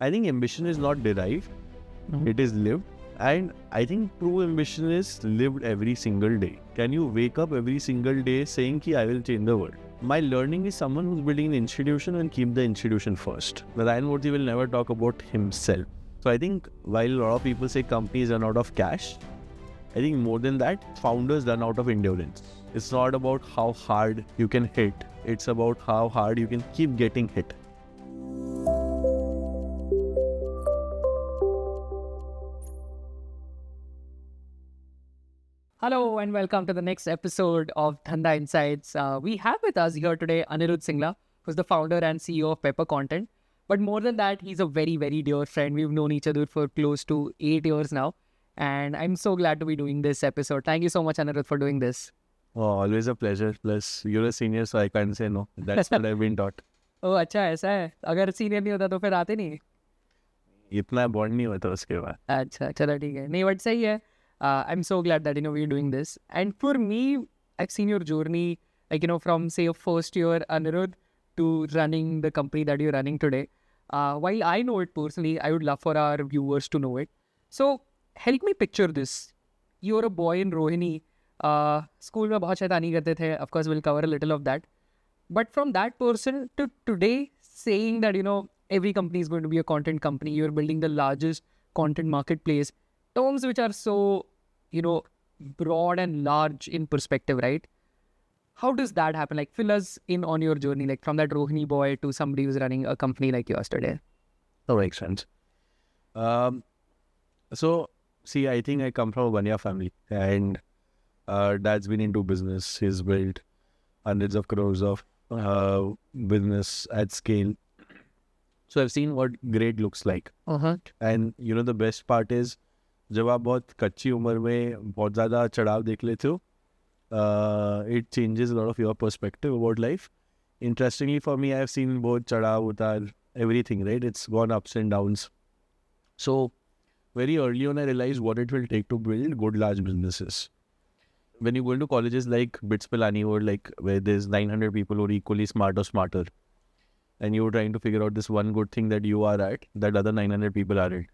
I think ambition is not derived, it is lived. And I think true ambition is lived every single day. Can you wake up every single day saying ki I will change the world? My learning is someone who's building an institution and keep the institution first. Ryan Murthy will never talk about himself. So I think while a lot of people say companies run out of cash, I think more than that, founders run out of endurance. It's not about how hard you can hit. It's about how hard you can keep getting hit. Hello and welcome to the next episode of Dhanda Insights. We have with us here today Anirudh Singla, who's the founder and CEO of Pepper Content. But more than that, he's a very, very dear friend. We've known each other for close to 8 years now. And I'm so glad to be doing this episode. Thank you so much, Anirudh, for doing this. Oh, always a pleasure. Plus, you're a senior, so I can't say no. That's what I've been taught. Oh, अच्छा ऐसा है अगर senior नहीं होता तो फिर आते नहीं इतना बॉन्ड नहीं होता उसके बाद. अच्छा चलो ठीक है नहीं बट सही है I'm so glad that we're doing this. And for me, I've seen your journey, from say your first year, Anirudh, to running the company that you're running today. While I know it personally, I would love for our viewers to know it. So help me picture this. You're a boy in Rohini. School में बहुत शैतानी करते थे. Of course, we'll cover a little of that. But from that person to today, saying that, every company is going to be a content company, you're building the largest content marketplace, terms which are so, broad and large in perspective, right? How does that happen? Like, fill us in on your journey, like from that Rohini boy to somebody who's running a company like yours today. That makes sense. So, see, I think I come from a Banya family, and dad's been into business. He's built hundreds of crores of business at scale. So I've seen what great looks like. And the best part is, जब आप बहुत कच्ची उम्र में बहुत ज़्यादा चढ़ाव देख लेते हो, it changes a lot of your perspective about life. Interestingly for me, I've seen both चढ़ाव उतार, everything, right? It's gone ups and downs. So very early on, I realized what it will take to build good large businesses. When you go into colleges like BITS Pilani or like where there's 900 people who are equally smart or smarter, and you're trying to figure out this one good thing that you are at, that other 900 people aren't.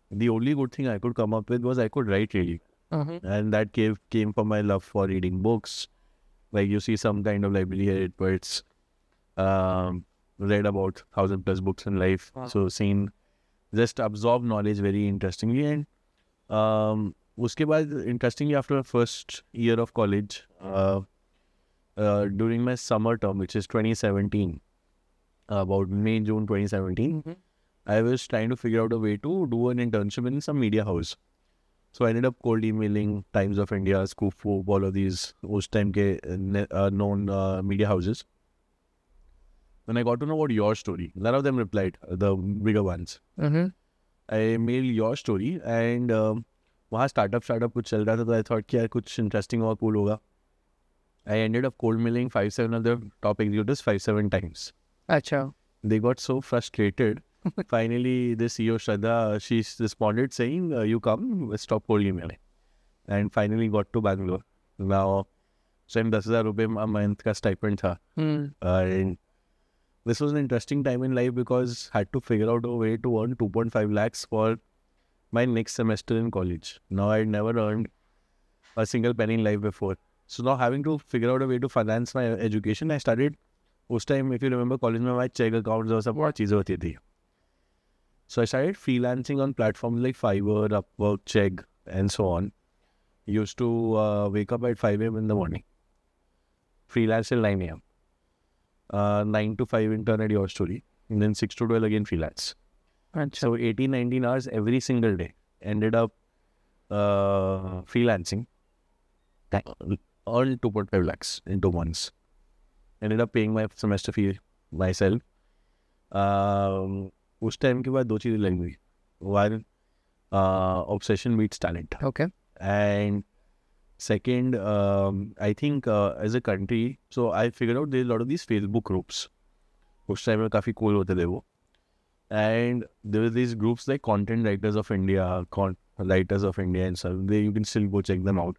The only good thing I could come up with was I could write really. And that came from my love for reading books. Like you see some kind of library here, but it's read about 1,000+ books in life. Wow. So seen, just absorb knowledge very interestingly. And uske baad, interestingly, after first year of college, during my summer term, which is 2017, about May, June 2017, I was trying to figure out a way to do an internship in some media house. So I ended up cold emailing Times of India, Scoop, all of these उस time के known media houses. When I got to know about your story, none of them replied, the bigger ones. I mailed your story and वहाँ startup कुछ चल रहा था, तो I thought कि यार कुछ interesting और cool होगा. I ended up cold mailing 5-7 other top executives 5-7 times. अच्छा. They got so frustrated. Finally, the CEO Shraddha, she responded saying, you come, stop cold emailing. And finally got to Bangalore. Now, so in 10,000 rupees a month ka stipend tha. And this was an interesting time in life because I had to figure out a way to earn 2.5 lakhs for my next semester in college. Now, I had never earned a single penny in life before. So now having to figure out a way to finance my education, I started, उस time, if you remember, college में हमारे check accounts और सब बहुत चीज़ें होती थी. So I started freelancing on platforms like Fiverr, Upwork, Chegg, and so on. Used to wake up at 5 a.m. in the morning. Freelance till 9 a.m. 9 to 5 intern at your story. And then 6 to 12 again freelance. So 18-19 hours every single day. Ended up freelancing. Earned 2.5 lakhs in 2 months. Ended up paying my semester fee myself. उस time के बाद दो चीज़ें लग गई. One, obsession meets talent. Okay. And second, I think as a country, so I figured out there's a lot of these Facebook groups. उस time में काफ़ी cool होते थे वो. And there were these groups like Content Writers of India, Writers of India and stuff. You can still go check them out.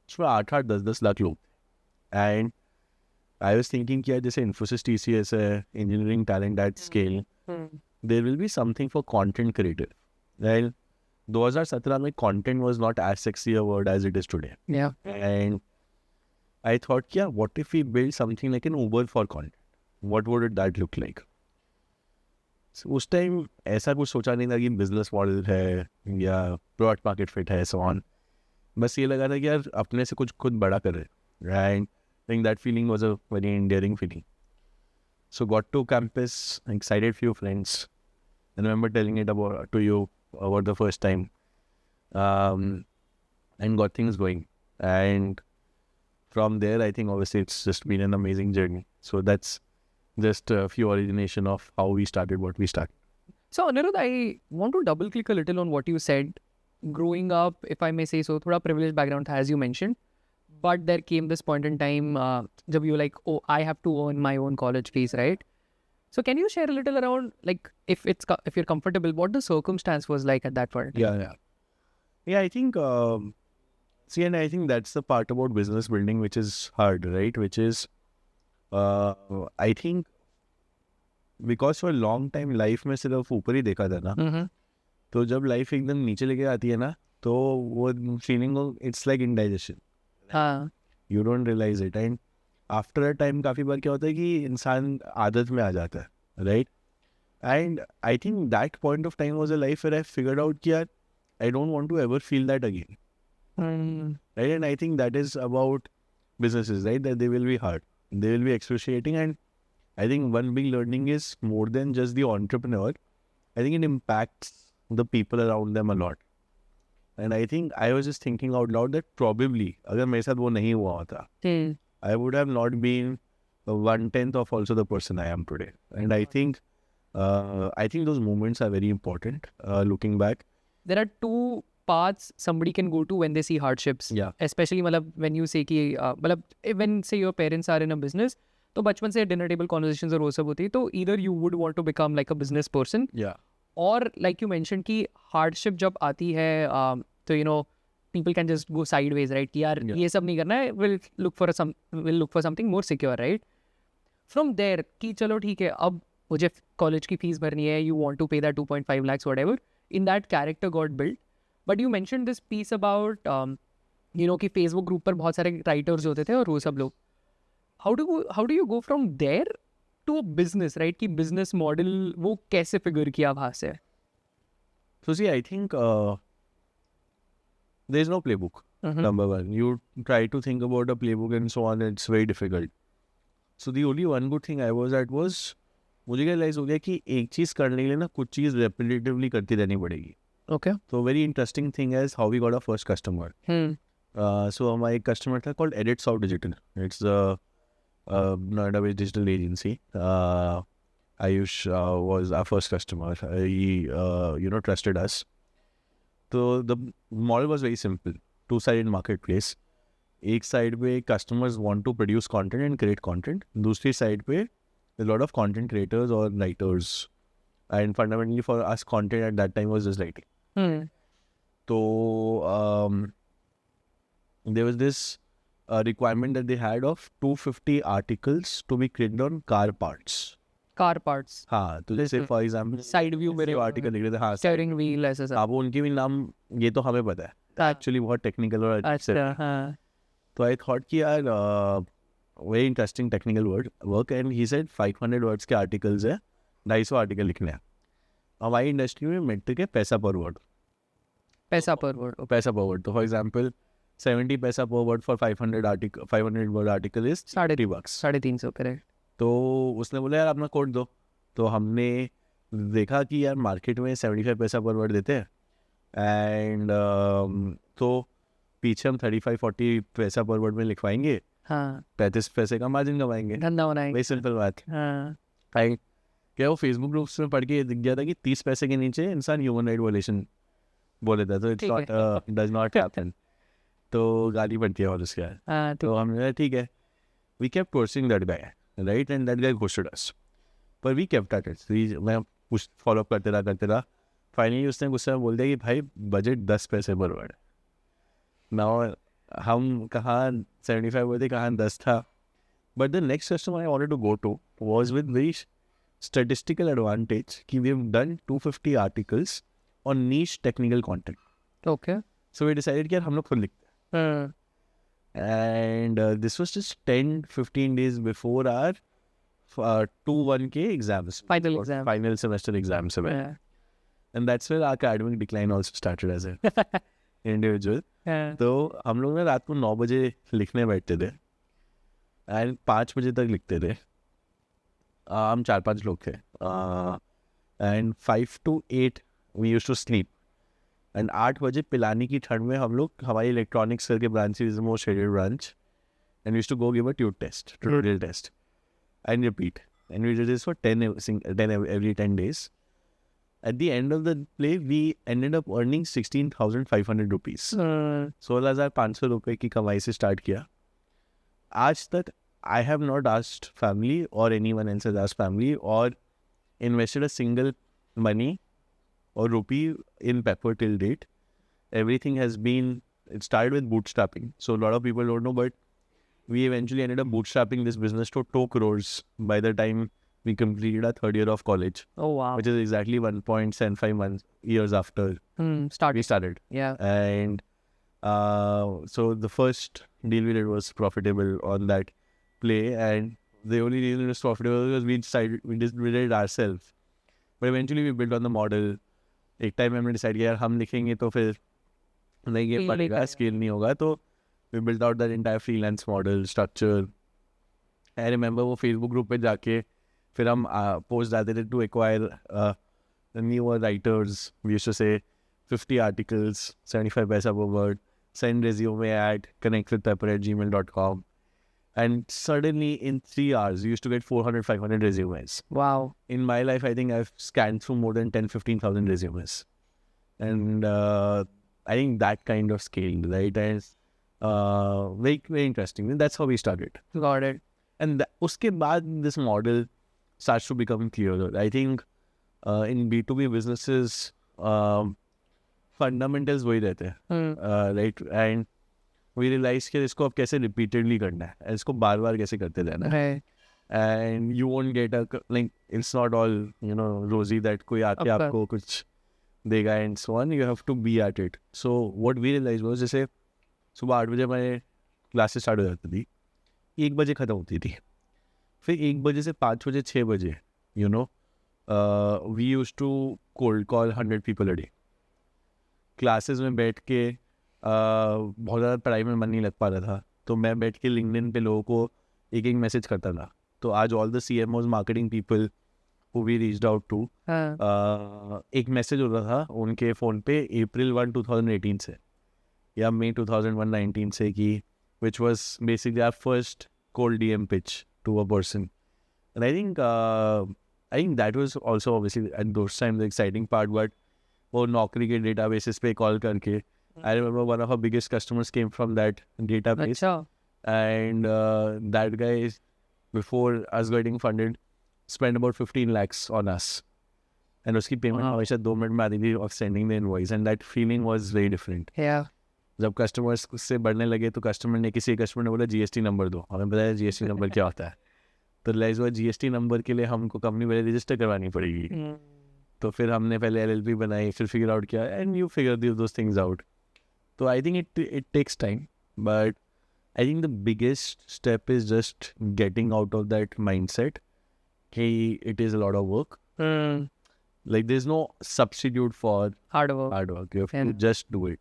So 8-10 lakh लोग. And I was thinking कि जैसे Infosys TCS है, engineering talent at scale. there will be something for content creator. Right? 2017 में content was not as sexy a word as it is today. Yeah. And I thought, yeah, what if we build something like an Uber for content? What would that look like? So, उस time ऐसा कुछ सोचा नहीं था कि business model है या product market fit है, सो ऑन. बस ये लगा था कि यार अपने से कुछ खुद बड़ा कर रहे. And I think that feeling was a very endearing feeling. So got to campus, excited few friends. I remember telling it to you about the first time, and got things going. And from there, I think obviously it's just been an amazing journey. So that's just a few origination of how we started what we started. So Anirudh, I want to double click a little on what you said. Growing up, if I may say so, थोड़ा privileged background था, as you mentioned. But there came this point in time, जब you like, oh, I have to earn my own college fees, right? So can you share a little around, like, if you're comfortable, what the circumstance was like at that point? Yeah. I think, see, and I think that's the part about business building which is hard, right? Which is, I think, because for a long time life में सिर्फ ऊपर ही देखा था ना, Mm-hmm. तो जब life एकदम नीचे लेके आती है ना, तो वो फीलिंग इट्स लाइक इंडाइजेशन. हाँ. You don't realize it. And after a time काफ़ी बार क्या होता है कि इंसान आदत में आ जाता है, right? And I think that point of time was a life where I figured out कि यार I don't want to ever feel that again, right? And I think that is about businesses, right? That they will be hard, they will be excruciating. And I think one big learning is more than just the entrepreneur. I think it impacts the people around them a lot. And I think I was just thinking out loud that probably अगर मेरे साथ वो नहीं हुआ होता, I would have not been 1/10 of also the person I am today. And I think those moments are very important. Looking back, There are two paths somebody can go to when they see hardships. Yeah. Especially मतलब when you say कि मतलब when say your parents are in a business, तो बचपन से dinner table conversations और वो सब होती है, तो either you would want to become like a business person, yeah, or like you mentioned कि hardship जब आती है, तो you know people can just go sideways, right? कि यार Yeah. ये सब नहीं करना है, we'll look for something more secure, right? From there कि चलो ठीक है, अब मुझे कॉलेज की फीस भरनी है, you want to pay that 2.5 lakhs whatever, in that character got built. But you mentioned this piece about you know कि Facebook group पर बहुत सारे writers होते थे और वो सब लोग, how do you go from there to a business, right? कि business model वो कैसे figure किया वहाँ से? so see, I think there is no playbook. Mhm. Number one, you try to think about a playbook and so on, it's very difficult. So the only one good thing I was at was मुझे realise हो गया कि एक चीज़ करने के लिए ना कुछ चीज़ रेपिटेटिवली करती रहनी पड़ेगी. Okay. So very interesting thing is how we got our first customer. So हमारा एक customer था called Edit South Digital. It's a Noida-based digital agency. Ayush was our first customer. He trusted us. So the model was very simple. Two-sided marketplace. एक side पे customers want to produce content and create content. दूसरी side पे a lot of content creators or writers. And fundamentally for us, content at that time was just writing. So there was this requirement that they had of 250 articles to be created on car parts. Car parts. हाँ, तो जैसे for example Side view मेरे article लिख रहे थे, हाँ, steering wheel ऐसा सब. अब उनके भी नाम ये तो हमें पता है, एक्चुअली बहुत टेक्निकल और अच्छा, हाँ. तो आई थॉट कि यार very interesting technical work. And he said 500 words के आर्टिकल्स है, 250 आर्टिकल लिखने हैं. हमारी इंडस्ट्री में मेट्रिक है पैसा पर वर्ड. पैसा पर वर्ड. पैसा पर वर्ड. तो फॉर एग्जांपल 70 पैसा पर word for 500 word article is $3. 350 correct. तो उसने बोला यार अपना कोड दो. तो हमने देखा कि यार मार्केट में 75 पैसा पर वर्ड देते हैं. एंड तो पीछे हम 35-40 पैसा पर वर्ड में लिखवाएंगे, हाँ. 35 पैसे का मार्जिन कमाएंगे. धंधा बनाएंगे. वही सिंपल बात. हाँ. क्या वो फेसबुक ग्रुप्स में पढ़ के ये दिख गया था कि 30 पैसे के नीचे इंसान ह्यूमन राइट वायलेशन बोले था, तो it's not does not happen. तो गाली पड़ती है और उसके बाद. हाँ. तो हमने ठीक है, we kept pursuing that guy, right? And that guy ghosted us, पर वी केप्ट एट इट. मैं कुछ फॉलो करते रहा. फाइनली उसने गुस्से में बोल दिया कि भाई बजट 10 पैसे पर वर्ड. नाउ हम कहाँ 75 हुए थे, कहाँ 10 था. But the next customer I wanted to go to was with very statistical advantage कि we've done 250 articles on niche technical content. Okay. So we decided कि यार हम लोग खुद लिखते हैं. And this was just 10-15 days before our 2-1 के exams. Final or exam. Final semester exams. Yeah. And that's where our academic decline also started as an individual. Yeah. तो हम लोग ना रात को 9 बजे लिखने बैठते थे एंड 5 बजे तक लिखते थे. हम 4-5 लोग थे and 5 to 8 we used to sleep and 8 बजे पिलानी की ठंड में हम लोग हमारी इलेक्ट्रॉनिक्स करके branch is most scheduled branch and used to go give a tute test tutorial test and repeat and we did this for 10 every 10 days. At the end of the play, we ended up earning 16,500 rupees. 16,500 रुपए की कमाई से start किया. आज तक I have not asked family or anyone else has asked family or invested a single money or rupee in Pepper till date. Everything has been, it started with bootstrapping. So a lot of people don't know, but we eventually ended up bootstrapping this business to 2 crores by the time we completed our 3rd year of college. Oh wow. Which is exactly 1.75 years after we started. Yeah. And so the first deal we did was profitable on that play, and the only reason it was profitable was we did it ourselves. But eventually we built on the model. एक time हमने decide किया यार हम लिखेंगे तो फिर नहीं ये पड़ेगा, स्केल नहीं होगा, तो we built out that entire freelance model structure. I remember वो Facebook group पे जाके फिर हम पोस्ट डालते थे to acquire newer writers. We used to say 50 articles, 75 paisa per word, send resume at connectwithpepper@gmail.com. And suddenly in 3 hours, we used to get 400-500 resumes. Wow. In my life, I think I've scanned through more than 10-15,000 resumes. And I think that kind of scale, right, is very, very interesting. And that's how we started. Got it. And uske baad, this model starts to become clearer. I think in B2B businesses, fundamentals वही रहते हैं, right? And we realize कि इसको अब कैसे repeatedly करना है, इसको बार-बार कैसे करते रहना है. Right. And you won't get like it's not all rosy that कोई आके आपको कुछ देगा and so on. You have to be at it. So what we realized was जैसे सुबह 8 बजे हमारे क्लासेस स्टार्ट हो जाती थी, 1 बजे ख़त्म होती थी, फिर 1 बजे से 5 बजे 6 बजे we used to cold call 100 people a day. Classes में बैठ के बहुत ज़्यादा पढ़ाई में मन नहीं लग पा रहा था, तो मैं बैठ के लिंक्डइन पे लोगों को एक एक मैसेज करता था. तो आज all the CMOs marketing people who we reached out to, एक मैसेज हो रहा था उनके फ़ोन पे April 1, 2018 से या May 2019 से कि which was basically our first cold DM pitch to a person. And I think that was also obviously at those times the exciting part, but वो नौकरी के databases पे कॉल करके, I remember one of our biggest customers came from that database. अच्छा. And that guy, before us getting funded, spent about 15 lakhs on us. And उसकी payment हमेशा 2 minute में आती थी of sending the invoice, and that feeling was very different. Yeah. जब customers से बढ़ने लगे तो किसी कस्टमर ने बोला GST नंबर दो, हमें पता है GST नंबर क्या होता है, तो रियलाइज हुआ GST नंबर के लिए हमको कंपनी पहले रजिस्टर करवानी पड़ेगी. तो फिर हमने पहले LLP बनाई, फिर फिगर आउट किया, and you figure those things out. तो I think it takes time, but I think the biggest step is just getting out of that mindset. Hey, it is a lot of work. Like there's no substitute for Hard work. You have to just do it.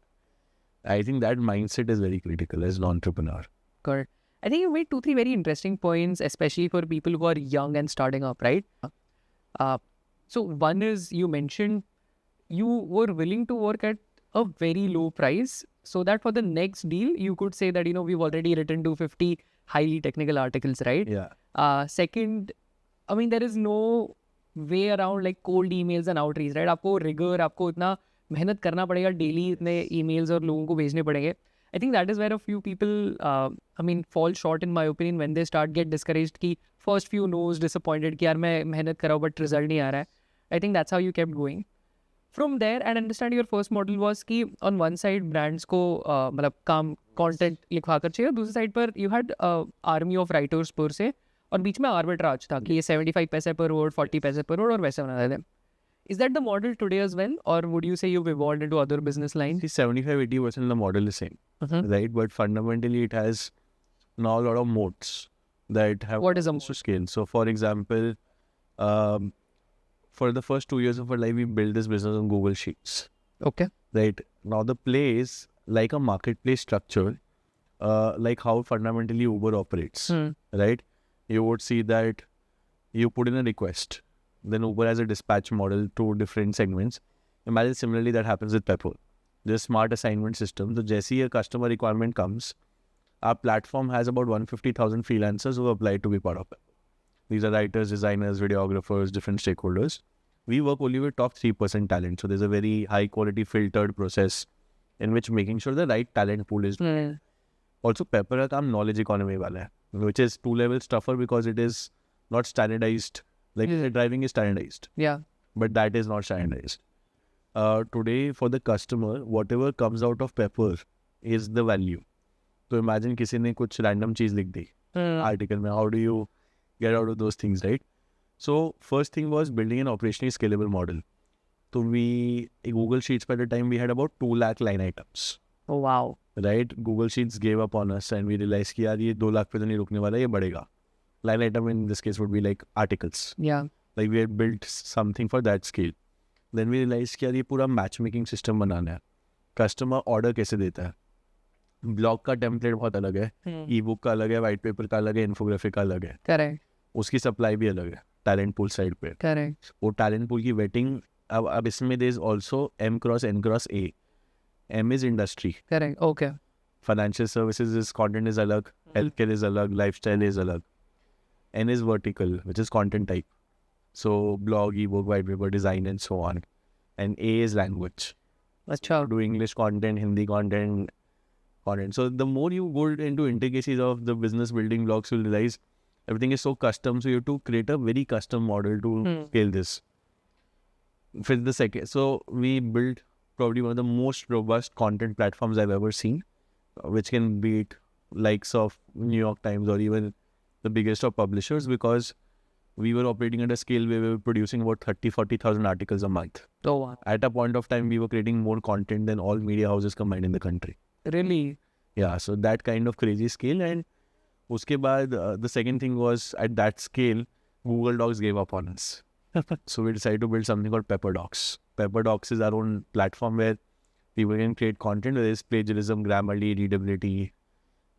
I think that mindset is very critical as an entrepreneur. Correct. I think you made 2-3 very interesting points, especially for people who are young and starting up, right? So one is, you mentioned you were willing to work at a very low price so that for the next deal, you could say that, we've already written 250 highly technical articles, right? Yeah. Second, I mean, there is no way around like cold emails and outreach, right? आपको rigor, आपको इतना मेहनत करना पड़ेगा, daily इतने emails और लोगों को भेजने पड़ेंगे. I think that is where a few people, fall short in my opinion when they get discouraged कि first few no's, disappointed कि यार मैं मेहनत कर रहा हूँ but result नहीं आ रहा है. I think that's how you kept going. From there, and understand your first model was कि on one side brands को मतलब काम content लिखवा कर चाहिए, दूसरी side पर you had army of writers per se और बीच में आर्बिट्राज था कि ये 75 पैसे per word, 40 पैसे per word और वैसे बना देते हैं. Is that the model today as well, or would you say you've evolved into other business lines? See, 75-80% the model is same, right? But fundamentally, it has now a lot of modes that have What is a to scale. So, for example, for the first 2 years of our life, we built this business on Google Sheets, Okay. right? Now, the play is like a marketplace structure, like how fundamentally Uber operates, right? You would see that you put in a request, then Uber has a dispatch model to different segments. Imagine similarly that happens with Pepper. There's smart assignment system. So, जैसे a customer requirement comes, our platform has about 150,000 freelancers who apply to be part of Pepper. These are writers, designers, videographers, different stakeholders. We work only with top 3% talent. So, there's a very high quality filtered process in which making sure the right talent pool is. Also, Pepper का काम knowledge economy वाला है, which is 2 levels tougher because it is not standardized. Like driving is standardized, Yeah. but that is not standardized. Today, for the customer, whatever comes out of Pepper is the value. So imagine किसी ने कुछ random चीज लिख दी article में. How do you get out of those things, right? So first thing was building an operationally scalable model. So Google Sheets by the time we had about 2 lakh line items. Oh wow. Right? Google Sheets gave up on us and we realized कि यार ये 2 lakh पे तो नहीं रुकने वाला, ये बढ़ेगा. Line item in this case would be like articles. Yeah. Like we had built something for that scale. Then we realized कि यार ये पूरा matchmaking system बनाना है. Customer order कैसे देता है? Blog का template बहुत अलग है. E-book का अलग है, white paper का अलग है, infographic का अलग है. Correct. उसकी supply भी अलग है. Talent pool side पे. Correct. वो talent pool की vetting अब इसमें there is also M cross N cross A. M is industry. Correct. Okay. Financial services is content is अलग. Healthcare is अलग. Lifestyle is अलग. N is vertical, which is content type. So blog, ebook, white paper, design, and so on. And A is language. Achha. Do English content, Hindi content. So the more you go into intricacies of the business building blocks, you'll realize everything is so custom. So you have to create a very custom model to scale this. For the second, so we built probably one of the most robust content platforms I've ever seen, which can beat likes of New York Times or even the biggest of publishers, because we were operating at a scale where we were producing about 30,000-40,000 articles a month. Oh wow. At a point of time, we were creating more content than all media houses combined in the country. Really? Yeah, so that kind of crazy scale. And uske baad, the second thing was, at that scale, Google Docs gave up on us. So we decided to build something called Pepper Docs. Pepper Docs is our own platform where people can create content. There is plagiarism, Grammarly, readability,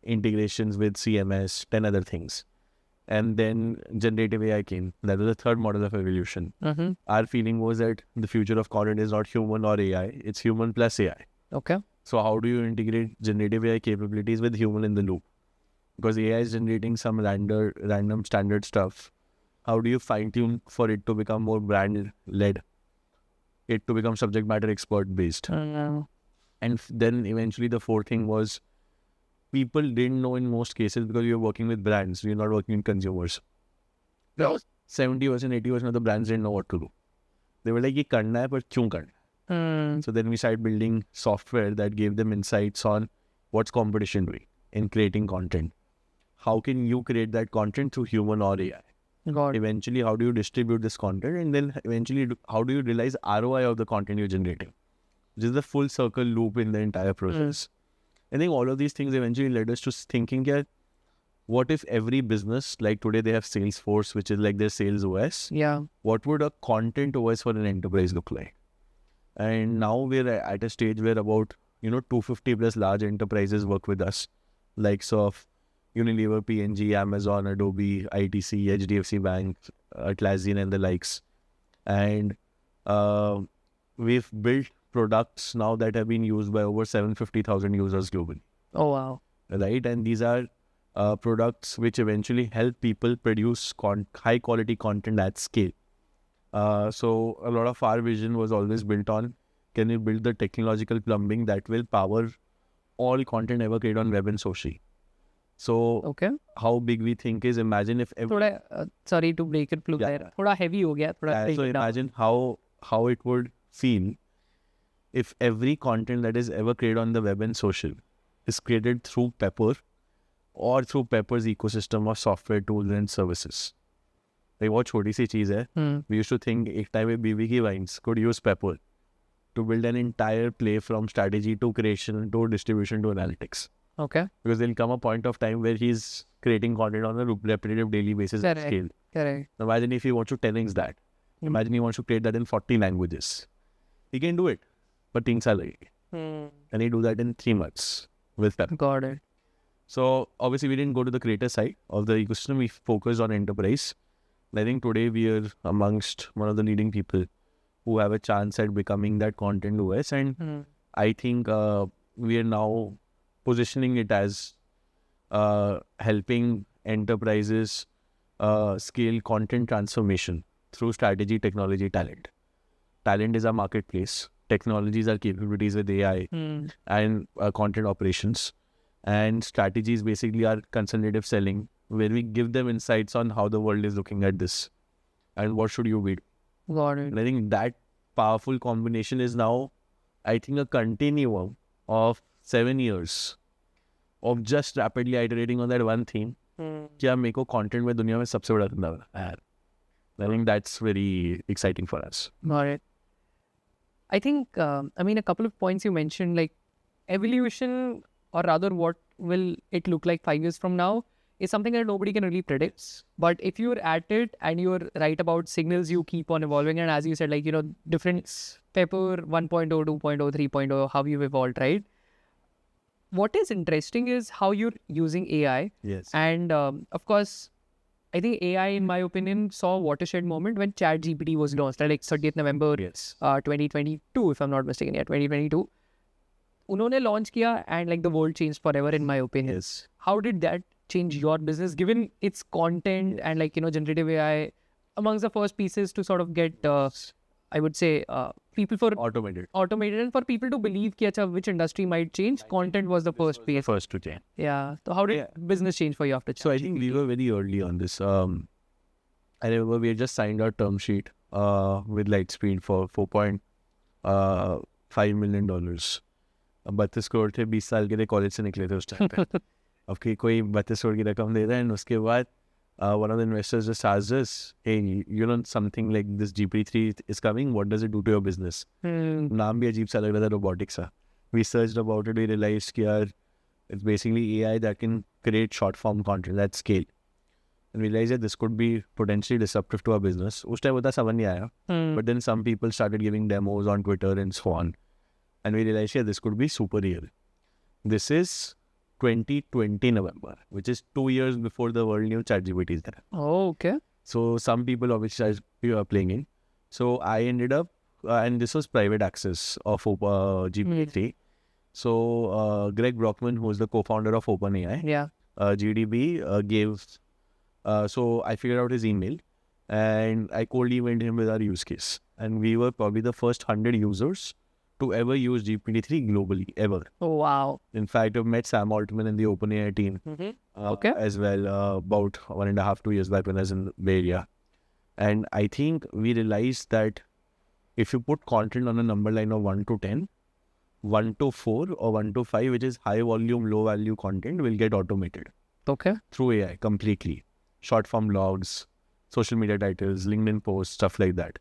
integrations with CMS, 10 other things. And then generative AI came. That was the third model of evolution. Our feeling was that the future of content is not human or AI, it's human plus AI. Okay. So how do you integrate generative AI capabilities with human in the loop? Because AI is generating some random standard stuff. How do you fine-tune for it to become more brand-led? It to become subject matter expert-based. And then eventually the fourth thing was, people didn't know in most cases because you're working with brands, you're not working with consumers. 70%, 80% of the brands didn't know what to do. They were like, ye karna hai, but kyun karna? So then we started building software that gave them insights on what's competition doing in creating content. How can you create that content through human or AI? God. Eventually, how do you distribute this content? And then eventually, how do you realize ROI of the content you're generating? Which is the full circle loop in the entire process. I think all of these things eventually led us to thinking that what if every business, like today they have Salesforce, which is like their sales OS. Yeah. What would a content OS for an enterprise look like? And now we're at a stage where about 250 plus large enterprises work with us, likes of Unilever, P&G, Amazon, Adobe, ITC, HDFC Bank, Atlassian and the likes. And we've built products now that have been used by over 750,000 users globally. Oh wow. Right? And these are products which eventually help people produce high quality content at scale. So a lot of our vision was always built on, can you build the technological plumbing that will power all content ever created on web and social? So Okay. how big we think is, imagine if थोड़ा sorry to break it there. थोड़ा heavy हो गया. थोड़ा so imagine how it would feel if every content that is ever created on the web and social is created through Pepper or through Pepper's ecosystem of software tools and services. Like बहुत छोटी सी चीज़ है. We used to think एक time में BBK Wines could use Pepper to build an entire play from strategy to creation to distribution to analytics. Okay. Because there'll come a point of time where he's creating content on a repetitive daily basis at Correct. scale. Correct. Imagine if he wants to 10x that. Imagine he wants to create that in 40 languages. He can do it, but things are like, and he do that in 3 months with Pepper. Got it. So obviously we didn't go to the creator side of the ecosystem. We focused on enterprise. And I think today we are amongst one of the leading people who have a chance at becoming that content OS. And I think we are now positioning it as helping enterprises scale content transformation through strategy, technology, talent. Talent is our marketplace. Technologies are capabilities with AI and content operations. And strategies basically are consultative selling, where we give them insights on how the world is looking at this and what should you be. Got it. And I think that powerful combination is now, I think, a continuum of 7 years of just rapidly iterating on that one theme. क्या मेरे को content में दुनिया में सबसे बड़ा धंधा है. I think that's very exciting for us. Got it. I think, I mean, a couple of points you mentioned, like evolution, or rather what will it look like 5 years from now, is something that nobody can really predict. But if you're at it and you're right about signals, you keep on evolving. And as you said, like, you know, different Pepper 1.0, 2.0, 3.0, how you've evolved, right? What is interesting is how you're using AI. Yes. And of course, I think AI, in my opinion, saw a watershed moment when ChatGPT was launched, like 30th November 2022, if I'm not mistaken, yeah, 2022. उन्होंने launch किया and like the world changed forever, in my opinion. Yes. How did that change your business, given its content and like, you know, generative AI amongst the first pieces to sort of get, I would say, people for Automated. and for people to believe कि अच्छा, which industry might change, content was the first piece. First to change. Yeah. So how did business change for you after So I think we were very early on this. I remember we had just signed our term sheet with Lightspeed for $4.5 million. 32 crore थे, 20 साल के थे, college से निकले थे उस time पे. अब कि कोई 32 करोड़ की रकम दे रहा है, and उसके बाद one of the investors just asked us, hey, you know, something like this GPT-3 is coming, what does it do to your business? नाम भी अजीब सा लग रहा था, robotics सा. We searched about it, we realized कि यार, it's basically AI that can create short form content at scale. And we realized that this could be potentially disruptive to our business. उस टाइम उतना समझ नहीं आया. But then some people started giving demos on Twitter and so on. And we realized, yeah, this could be super real. This is 2020 November, which is 2 years before the world knew ChatGPT is there. Oh, okay. So some people obviously are playing in. So I ended up, and this was private access of GPT-3. So Greg Brockman, who is the co-founder of OpenAI, Yeah. GDB gave, so I figured out his email and I cold emailed him with our use case. And we were probably the first 100 users to ever use GPT-3 globally, ever. Oh, wow. In fact, I've met Sam Altman and the OpenAI team Okay. as well about 1.5 to 2 years back when I was in the Bay Area. And I think we realized that if you put content on a number line of 1 to 10, 1 to 4 or 1 to 5, which is high volume, low value content, will get automated Okay. through AI completely. Short form logs, social media titles, LinkedIn posts, stuff like that.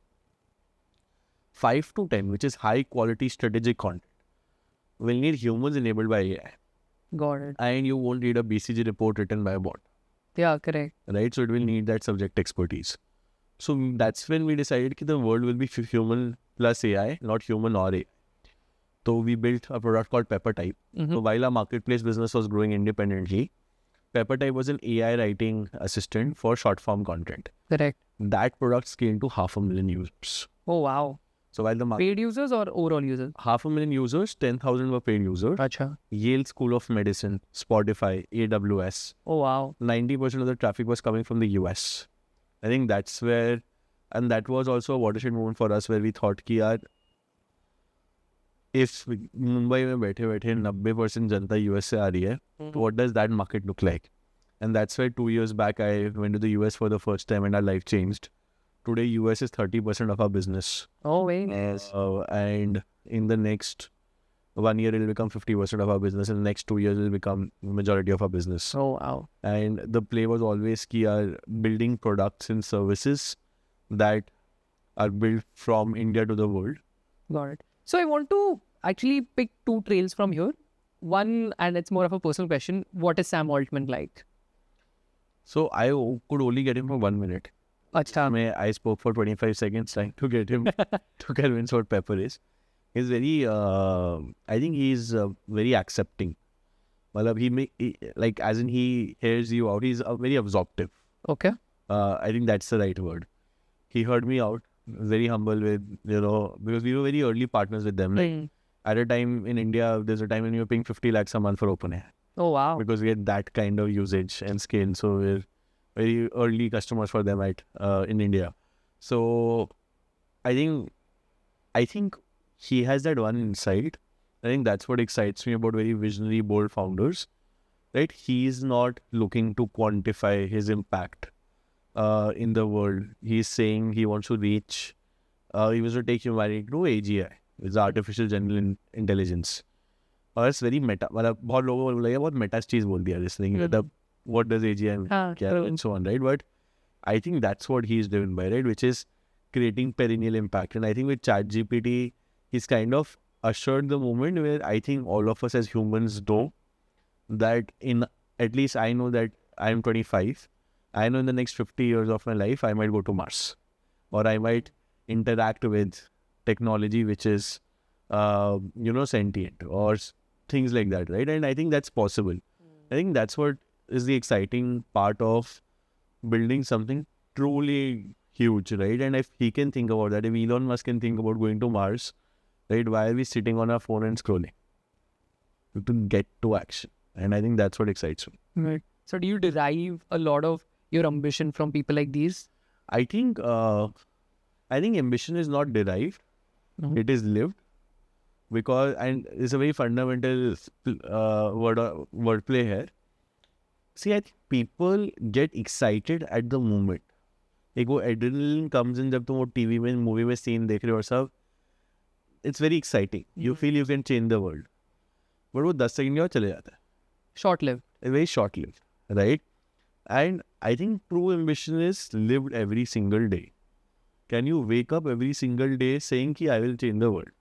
5 to 10, which is high quality strategic content, will need humans enabled by AI. Got it. And you won't need a BCG report written by a bot, Yeah, correct. right? So it will need that subject expertise. So that's when we decided that the world will be human plus AI, not human or AI. So we built a product called Peppertype. So while our marketplace business was growing independently, Peppertype was an AI writing assistant for short form content. Correct. That product scaled to 500,000 users. Oh, wow. So while the Paid users or overall users? 500,000 users, 10,000 were paid users. Acha. Yale School of Medicine, Spotify, AWS. Oh, wow. 90% of the traffic was coming from the US. I think that's where, and that was also a watershed moment for us where we thought कि यार, if Mumbai में बैठे 90% जनता US से आ रही है, what does that market look like? And that's why 2 years back I went to the US for the first time and our life changed. Today US is 30% of our business. Oh, very nice. And in the next 1 year it will become 50% of our business, and the next 2 years it will become majority of our business. Oh, wow. And the play was always key are building products and services that are built from India to the world. Got it. So I want to actually pick two trails from here. One, and it's more of a personal question, what is Sam Altman like? So I could only get him for 1 minute. Achha. I spoke for 25 seconds trying to get him to convince what pepper is. He's very, I think he's very accepting. Malab he hears you out. He's very absorptive. Okay. I think that's the right word. He heard me out. Very humble with, because we were very early partners with them. Like, at a time in India, there's a time when you're paying 50 lakhs a month for OpenAI. Oh, wow. Because we had that kind of usage and scale. So we're very early customers for them in India. So I think he has that one insight. I think that's what excites me about very visionary, bold founders. Right? He's not looking to quantify his impact in the world. He's saying he wants to reach, he wants to take humanity to AGI, which is artificial general intelligence. और it's very meta. मतलब बहुत लोगों को लगा बहुत meta चीज बोल दिया this thing. मतलब what does AGI care and so on, right? But I think that's what he's driven by, right? Which is creating perennial impact. And I think with ChatGPT, he's kind of ushered the moment where I think all of us as humans know that at least I know that I'm 25. I know in the next 50 years of my life, I might go to Mars, or I might interact with technology which is, sentient or things like that, right? And I think that's possible. I think that's what is the exciting part of building something truly huge, right? And if he can think about that, if Elon Musk can think about going to Mars, right? Why are we sitting on our phone and scrolling? To get to action. And I think that's what excites me. Right. So do you derive a lot of your ambition from people like these? I think ambition is not derived. Mhm. It is lived. Because, and it's a very fundamental wordplay here. See, I think people get excited at the moment. एक वो adrenaline comes in जब तुम वो TV में, movie में scene देख रहे हो और सब. It's very exciting. You feel you can change the world. But वो 10 सेकंड के बाद चले जाता है. Short-lived. Very short-lived, right? And I think true ambition is lived every single day. Can you wake up every single day saying कि I will change the world?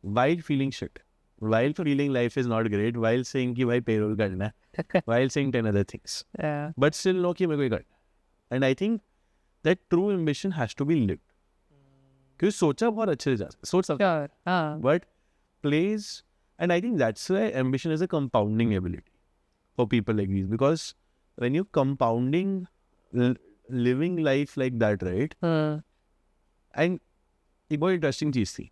While feeling shit, while feeling life is not great, while saying कि भाई payroll करना है, while saying 10 other things, Yeah. but still know कि मेरे को ये करना है. And I think that true ambition has to be lived. क्योंकि सोचा बहुत अच्छे से जा सकता है, सोच सकता है, Sure. but plays, and I think that's why ambition is a compounding ability for people like these, because when you're compounding living life like that, right? And एक बहुत interesting चीज थी.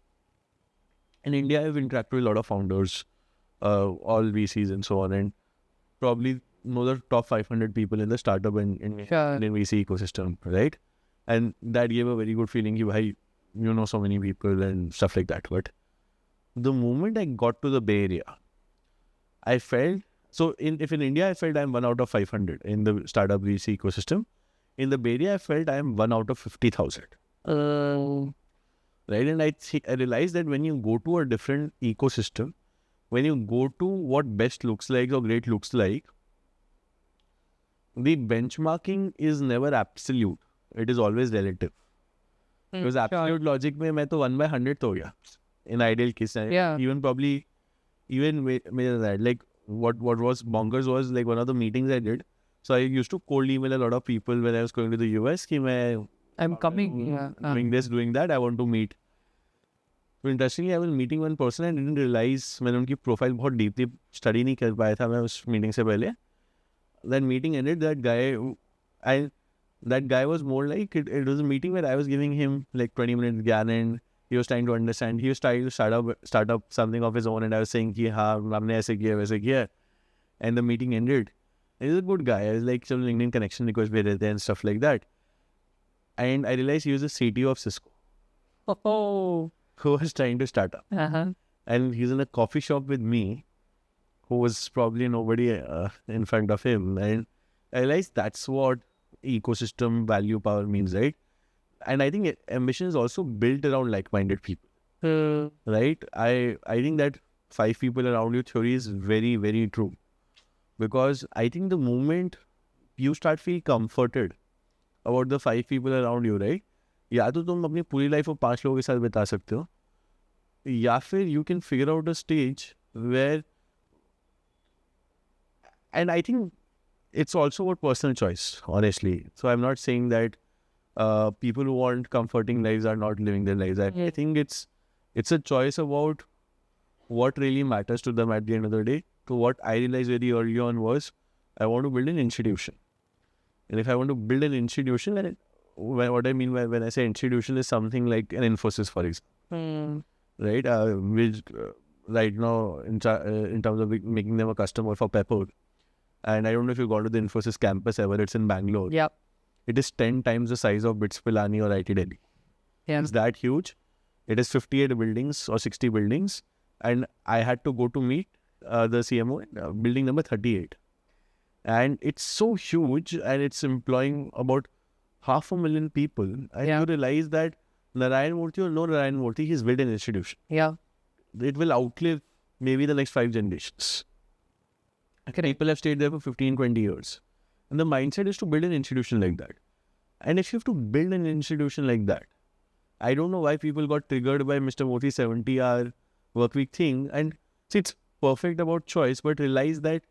In India, I've interacted with a lot of founders, all VCs and so on, and probably know the top 500 people in the startup and in VC ecosystem, right? And that gave a very good feeling कि भाई, you know so many people and stuff like that. But the moment I got to the Bay Area, I felt, if in India I felt I'm 1 out of 500 in the startup VC ecosystem, in the Bay Area I felt I'm 1 out of 50,000. Right? And I realized that when you go to a different ecosystem, when you go to what best looks like or great looks like, the benchmarking is never absolute. It is always relative. Because absolute logic में मैं तो 1/100 तो हो गया. In ideal case, even probably, even with that, like what was bonkers was like one of the meetings I did. So I used to cold email a lot of people when I was going to the US कि I'm coming. doing this, doing that. I want to meet. So interestingly, I was meeting one person and didn't realize मैंने उनकी profile बहुत deeply study नहीं कर पाया था मैं उस meeting से पहले. That meeting ended. That guy was more like it was a meeting where I was giving him like 20 minutes ज्ञान and he was trying to understand. He was trying to start up something of his own, and I was saying कि हाँ हमने ऐसे किया वैसे किया, and the meeting ended. He's a good guy. I was like some LinkedIn connection request भेजे थे and stuff like that. And I realized he was the CTO of Cisco. Oh. Who was trying to start up. And he's in a coffee shop with me, who was probably nobody in front of him. And I realized that's what ecosystem value power means, right? And I think ambition is also built around like-minded people, right? I think that 5 people around you theory is very, very true. Because I think the moment you start feel comforted about the 5 people around you, right? या तो तुम अपनी पूरी life वो 5 लोगों के साथ बिता सकते हो, या फिर you can figure out a stage where, and I think it's also about personal choice, honestly. So I'm not saying that people who want comforting lives are not living their lives. I think it's a choice about what really matters to them at the end of the day. So what I realized very early on was I want to build an institution. And if I want to build an institution, then what I mean by when I say institution is something like an Infosys, for example, right? Which right now in terms of making them a customer for Pepper. And I don't know if you've gone to the Infosys campus ever. It's in Bangalore. Yeah. It is 10 times the size of BITS Pilani or IT Delhi. Yeah. It's that huge. It is 58 buildings or 60 buildings. And I had to go to meet the CMO in building number 38. And it's so huge and it's employing about 500,000 people. And you realize that Narayan Murthy or no Narayan Murthy, he's built an institution. Yeah. It will outlive maybe the next 5 generations. People have stayed there for 15, 20 years. And the mindset is to build an institution like that. And if you have to build an institution like that, I don't know why people got triggered by Mr. Murthy's 70-hour work week thing. And see, it's perfect about choice, but realize that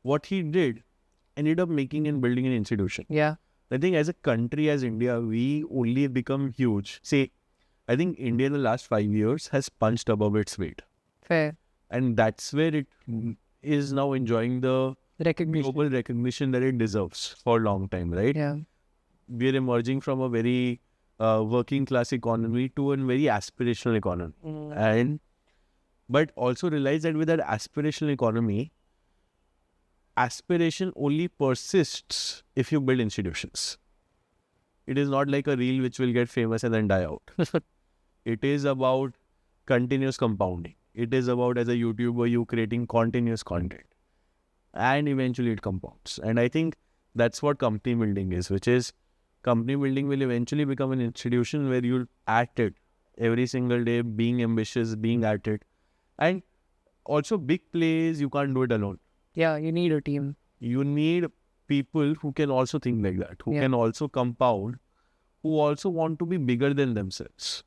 what he did ended up making and building an institution. Yeah. I think as a country, as India, we only become huge. See, I think India in the last 5 years has punched above its weight. Fair. And that's where it is now enjoying the global recognition that it deserves for a long time, right? Yeah. We're emerging from a very working class economy to a very aspirational economy. But also realize that with that aspirational economy, aspiration only persists if you build institutions. It is not like a reel which will get famous and then die out. It is about continuous compounding. It is about, as a YouTuber, you creating continuous content. And eventually it compounds. And I think that's what company building is, which is company building will eventually become an institution where you're at it every single day, being ambitious, being at it. And also big plays, you can't do it alone. Yeah, you need a team. You need people who can also think like that, who can also compound, who also want to be bigger than themselves.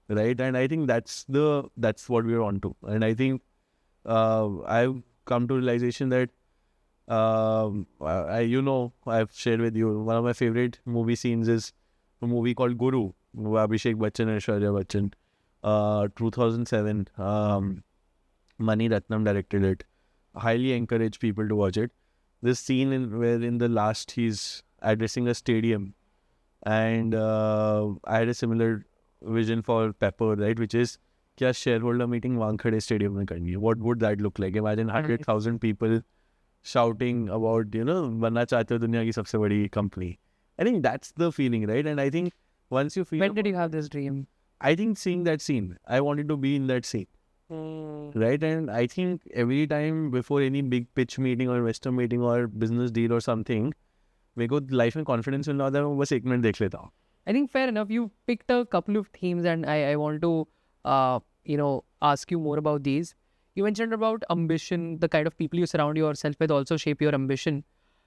Right? And I think that's what we're on to. And I think I've come to realization that I've shared with you, one of my favorite movie scenes is a movie called Guru, Abhishek Bachchan and Aishwarya Bachchan, 2007. Mani Ratnam directed it. Highly encourage people to watch it. This scene where in the last he's addressing a stadium, and I had a similar vision for Pepper, right, which is क्या shareholder meeting Wankhede Stadium में करनी है? What would that look like? Imagine 100,000 people shouting about, बनना चाहते हो दुनिया की सबसे बड़ी company. I think that's the feeling, right? And I think once you feel... When did you have this dream? I think seeing that scene, I wanted to be in that scene. Right? And I think every time before any big pitch meeting or investor meeting or business deal or something, मेरे को life में confidence मिलना होता है, मैं बस 1 minute देख लेता हूँ. I think fair enough. You picked a couple of themes and I want to, ask you more about these. You mentioned about ambition, the kind of people you surround yourself with also shape your ambition.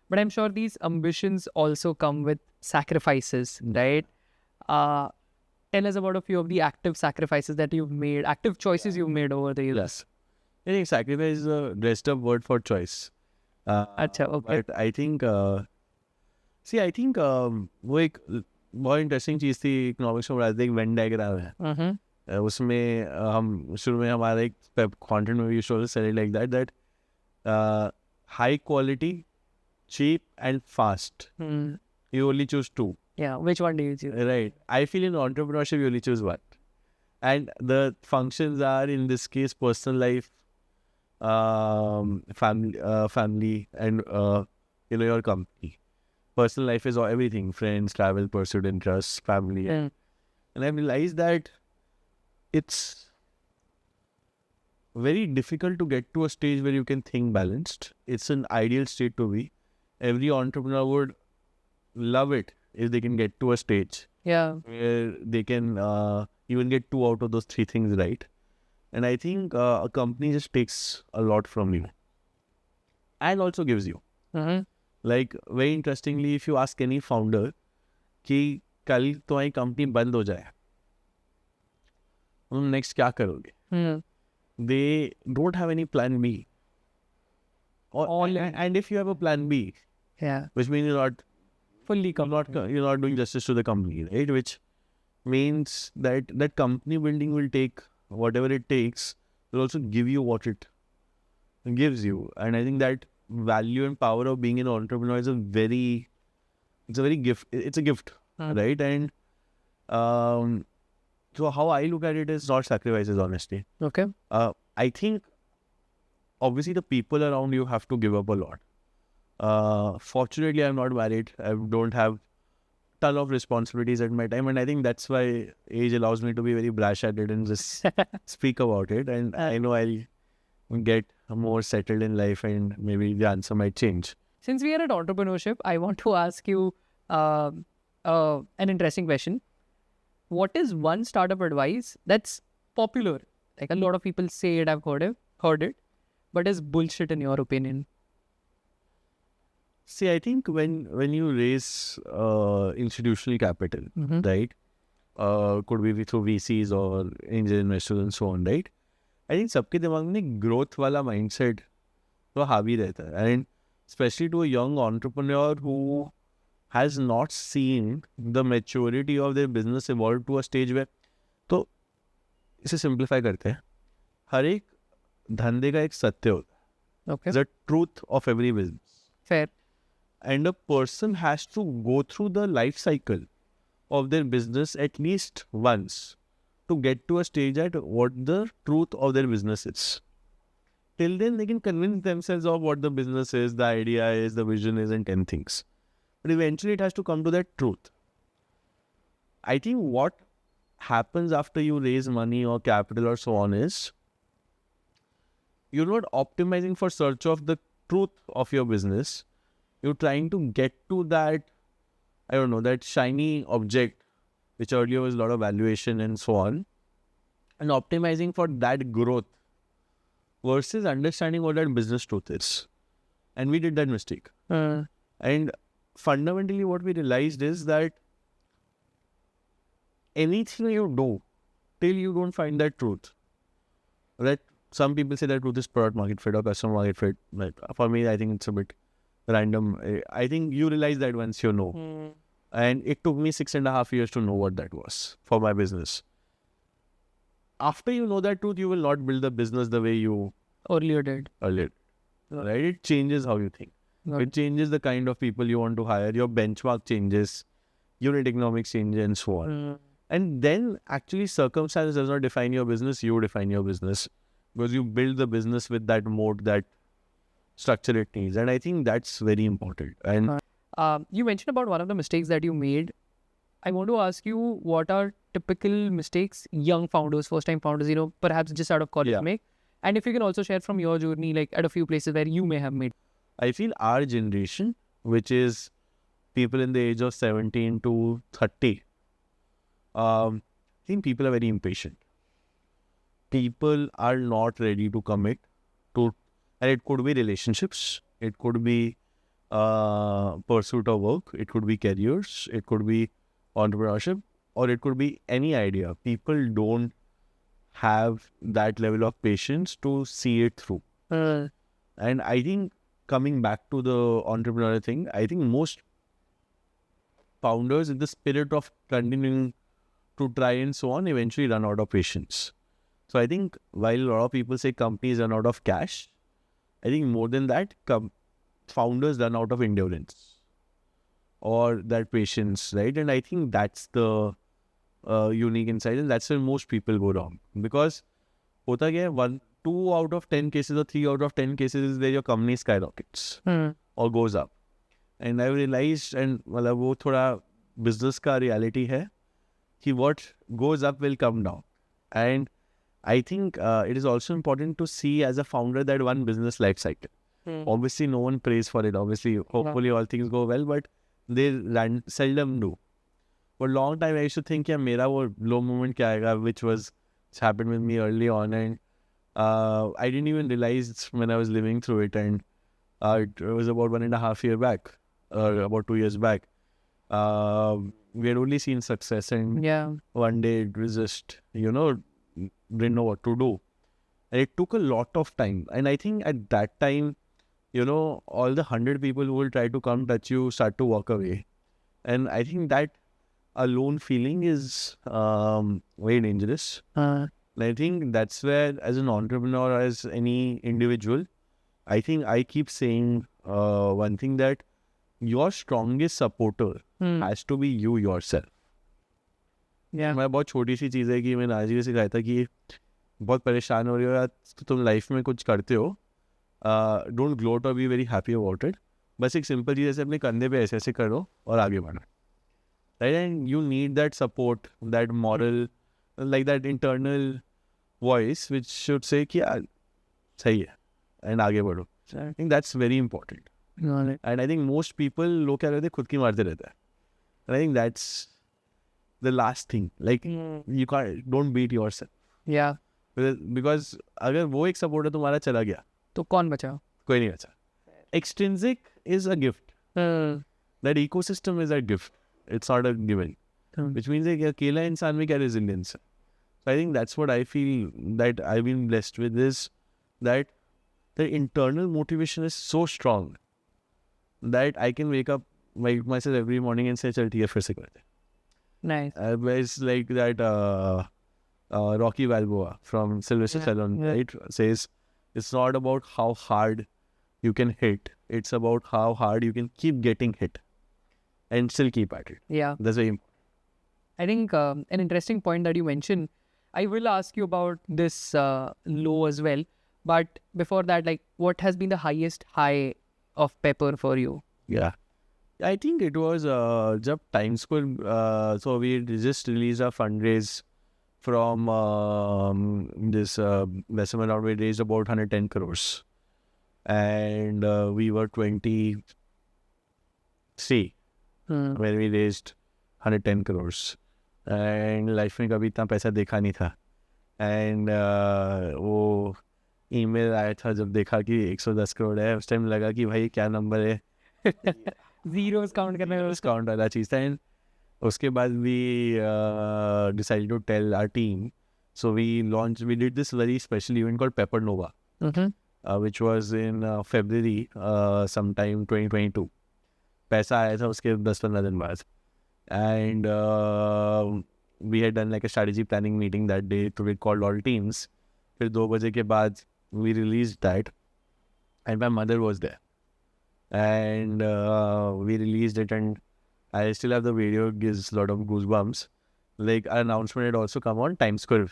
But I'm sure these ambitions also come with sacrifices, right? Tell us about a few of the active sacrifices that you've made, active choices you've made over the years. Yes. I think sacrifice is a dressed up word for choice. अच्छा, okay. But I think, वो एक बहुत interesting चीज़ थी economics में पढ़ाते थे, एक Venn diagram है. उसमें हम शुरू में हमारा एक कंटेंट में भी शो सेल like that high quality, cheap and fast. You only choose 2. Yeah, which one do you choose? Right. I feel in entrepreneurship you only choose 1. And the functions are, in this case, personal life, family, and your company. Personal life is everything: friends, travel, pursuit, interests, family. And I realized that it's very difficult to get to a stage where you can think balanced. It's an ideal state to be. Every entrepreneur would love it if they can get to a stage where they can even get 2 out of those 3 things right. And I think a company just takes a lot from you and also gives you. Mm-hmm. Like, very interestingly, if you ask any founder कि कल तुम्हारी company बंद हो जाए, तुम next क्या करोगे? Hmm. They don't have any plan B. And if you have a plan B, Yeah. which means Fully you're not doing justice to the company, right? Which means that company building will take whatever it takes, will also give you what it gives you. And I think that value and power of being an entrepreneur is a very gift. It's a gift, right? And so how I look at it is not sacrifices, honestly. Okay. I think obviously the people around you have to give up a lot. Fortunately, I'm not married. I don't have ton of responsibilities at my time, and I think that's why age allows me to be very brash at it and just speak about it. And I know I'll get more settled in life, and maybe the answer might change. Since we are at entrepreneurship, I want to ask you an interesting question. What is one startup advice that's popular? Like a lot of people say it, I've heard it, but is bullshit in your opinion? See, I think when you raise institutional capital, Mm-hmm. right? Could be through VCs or angel investors and so on, right? I think सबके दिमाग में growth वाला mindset तो हावी रहता है, and especially to a young entrepreneur who has not seen the maturity of their business evolve to a stage where, तो इसे simplify करते हैं, हर एक धंधे का एक सत्य होता Okay. है, the truth of every business, Fair. and a person has to go through the life cycle of their business at least once to get to a stage at what the truth of their business is. Till then, they can convince themselves of what the business is, the idea is, the vision is, and 10 things. But eventually, it has to come to that truth. I think what happens after you raise money or capital or so on is you're not optimizing for search of the truth of your business. You're trying to get to that, I don't know, that shiny object, which earlier was a lot of valuation and so on, and optimizing for that growth versus understanding what that business truth is. And we did that mistake. And fundamentally, what we realized is that anything you do till you don't find that truth, right? Some people say that truth is product market fit or customer market fit. Like, for me, I think it's a bit random. I think you realize that once you know. And it took me 6.5 years to know what that was for my business. After you know that truth, you will not build the business the way you Earlier did. earlier. Right? It changes how you think. It changes the kind of people you want to hire. Your benchmark changes, unit economics changes, and so on. And then actually circumstances does not define your business. You define your business because you build the business with that mode, that structure it needs. And I think that's very important. And You mentioned about one of the mistakes that you made. I want to ask you, what are typical mistakes young founders, first-time founders, perhaps just out of college make? And if you can also share from your journey, like at a few places where you may have made. I feel our generation, which is people in the age of 17 to 30, I think people are very impatient. People are not ready to commit to, and it could be relationships, it could be pursuit of work, it could be careers, it could be entrepreneurship, or it could be any idea. People don't have that level of patience to see it through. And I think coming back to the entrepreneur thing, I think most founders in the spirit of continuing to try and so on eventually run out of patience. So I think while a lot of people say companies run out of cash, I think more than that, founders run out of endurance or that patience, right? And I think that's the unique insight, and that's where most people go wrong. Because hota kya hai, 2 out of 10 cases or 3 out of 10 cases is where your company skyrockets or goes up. And I realized, and मतलब वो थोड़ा business का reality है कि what goes up will come down. And I think it is also important to see as a founder that one business life cycle. Obviously, no one prays for it. Obviously, hopefully all things go well, but they seldom do. For a long time, I used to think, yeah, mera wo low moment kya aega, which happened with me early on. And I didn't even realize when I was living through it, and it was about 1.5 years back, or about 2 years back. We had only seen success, and Yeah. one day it was just, didn't know what to do. And it took a lot of time. And I think at that time, all the 100 people who will try to come touch you start to walk away. And I think that alone feeling is very dangerous. And I think that's where, as an entrepreneur, as any individual, I think I keep saying one thing, that your strongest supporter has to be you yourself. Yeah. मैं बहुत छोटी सी चीज़ है कि मैंने आज ही सिखाया था कि बहुत परेशान हो रही हो या तो तुम लाइफ में कुछ करते हो, डोंट ग्लोट और be very happy about it. बस एक सिंपल चीज़ ऐसे अपने कंधे पे ऐसे ऐसे करो और आगे बढ़ो. Right. And you need that support, that moral, like that internal voice which should say कि यार सही है एंड आगे बढ़ो. I think that's very important. And I think most people लोग क्या करते हैं, खुद की मारते रहते हैं. And I think that's the last thing. Like you can't, don't beat yourself. Yeah. Because अगर वो एक सपोर्टर तुम्हारा चला गया तो कौन बचा? कोई नहीं बचा. Extrinsic is a gift. That ecosystem is a gift, it's not a given. Which means कि अकेला इंसान में क्या रेजिलियंस है. So I think that's what I feel that I've been blessed with, is that the internal motivation is so strong that I can wake up myself every morning and say, "Chal, theek hai, fir se karte." Nice. It's like that Rocky Balboa from Sylvester Stallone, right? Says it's not about how hard you can hit; it's about how hard you can keep getting hit and still keep at it. Yeah. That's very important. I think an interesting point that you mentioned, I will ask you about this low as well. But before that, like, what has been the highest high of Pepper for you? Yeah. I think it was jab Times Square, so we just released a fundraise from this investment round. We raised about 110 crores. And we were 23 when we raised 110 crores. And life में कभी इतना पैसा देखा नहीं था. And वो email आया था जब देखा कि 110 करोड़ है, उस टाइम लगा कि भाई क्या नंबर है. Zeros count करने में डिस्काउंट वाला चीज़ था. एंड उसके बाद we decided to tell our team. So we did this very special event called paper nova, which was in February sometime 2022. पैसा आया था उसके 10-15 दिन बाद. And we had done like a strategy planning meeting that day, so we called all teams. फिर 2 बजे के बाद we released that, and my mother was there. And we released it, and I still have the video. It gives a lot of goosebumps. Like, our announcement had also come on Times Square,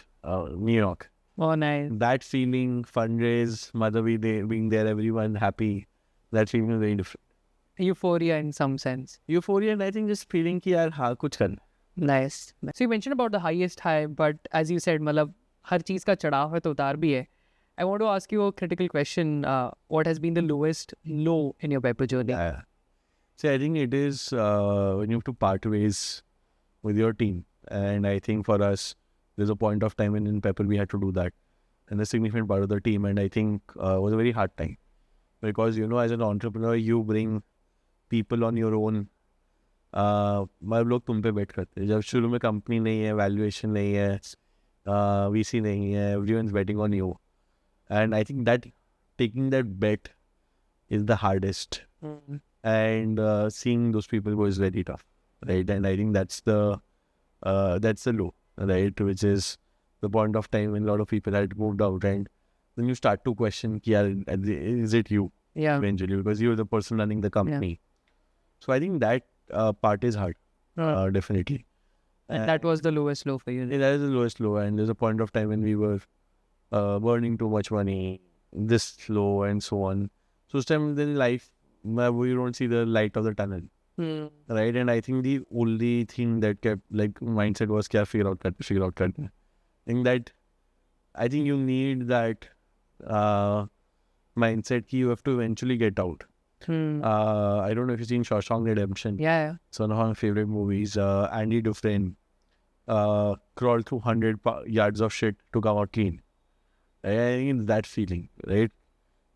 New York. Oh, nice. That feeling, fundraise, mother being there, everyone happy, that feeling is very different. Euphoria in some sense. Euphoria, and I think just feeling कि यार हाँ कुछ करना. Nice. So you mentioned about the highest high, but as you said, मतलब हर चीज़ का चढ़ाव है तो उतार भी है. I want to ask you a critical question. What has been the lowest low in your Pepper journey? Yeah. See, I think it is when you have to part ways with your team. And I think for us, there's a point of time when in Pepper we had to do that. And a significant part of the team. And I think it was a very hard time. Because, as an entrepreneur, you bring people on your own. मतलब लोग तुम पे बेट करते हैं. जब शुरू में company नहीं है, वैल्यूएशन नहीं है, VC नहीं है, everyone's betting on you. And I think that taking that bet is the hardest. And seeing those people go is very tough, right? And I think that's the low, right? Which is the point of time when a lot of people had moved out, and then you start to question, is it you Yeah. eventually? Because you're the person running the company. So I think that part is hard, definitely. And that was the lowest low for you. Yeah, that is the lowest low, and there's a point of time when we were burning too much money, this low, and so on. So this time in life, we don't see the light of the tunnel, right? And I think the only thing that kept like mindset was, figure out that. I think you need that mindset कि you have to eventually get out. I don't know if you've seen Shawshank Redemption. Yeah. It's one of my favorite movies. Andy Dufresne crawled through 100 yards of shit to come out clean. I think it's that feeling, right?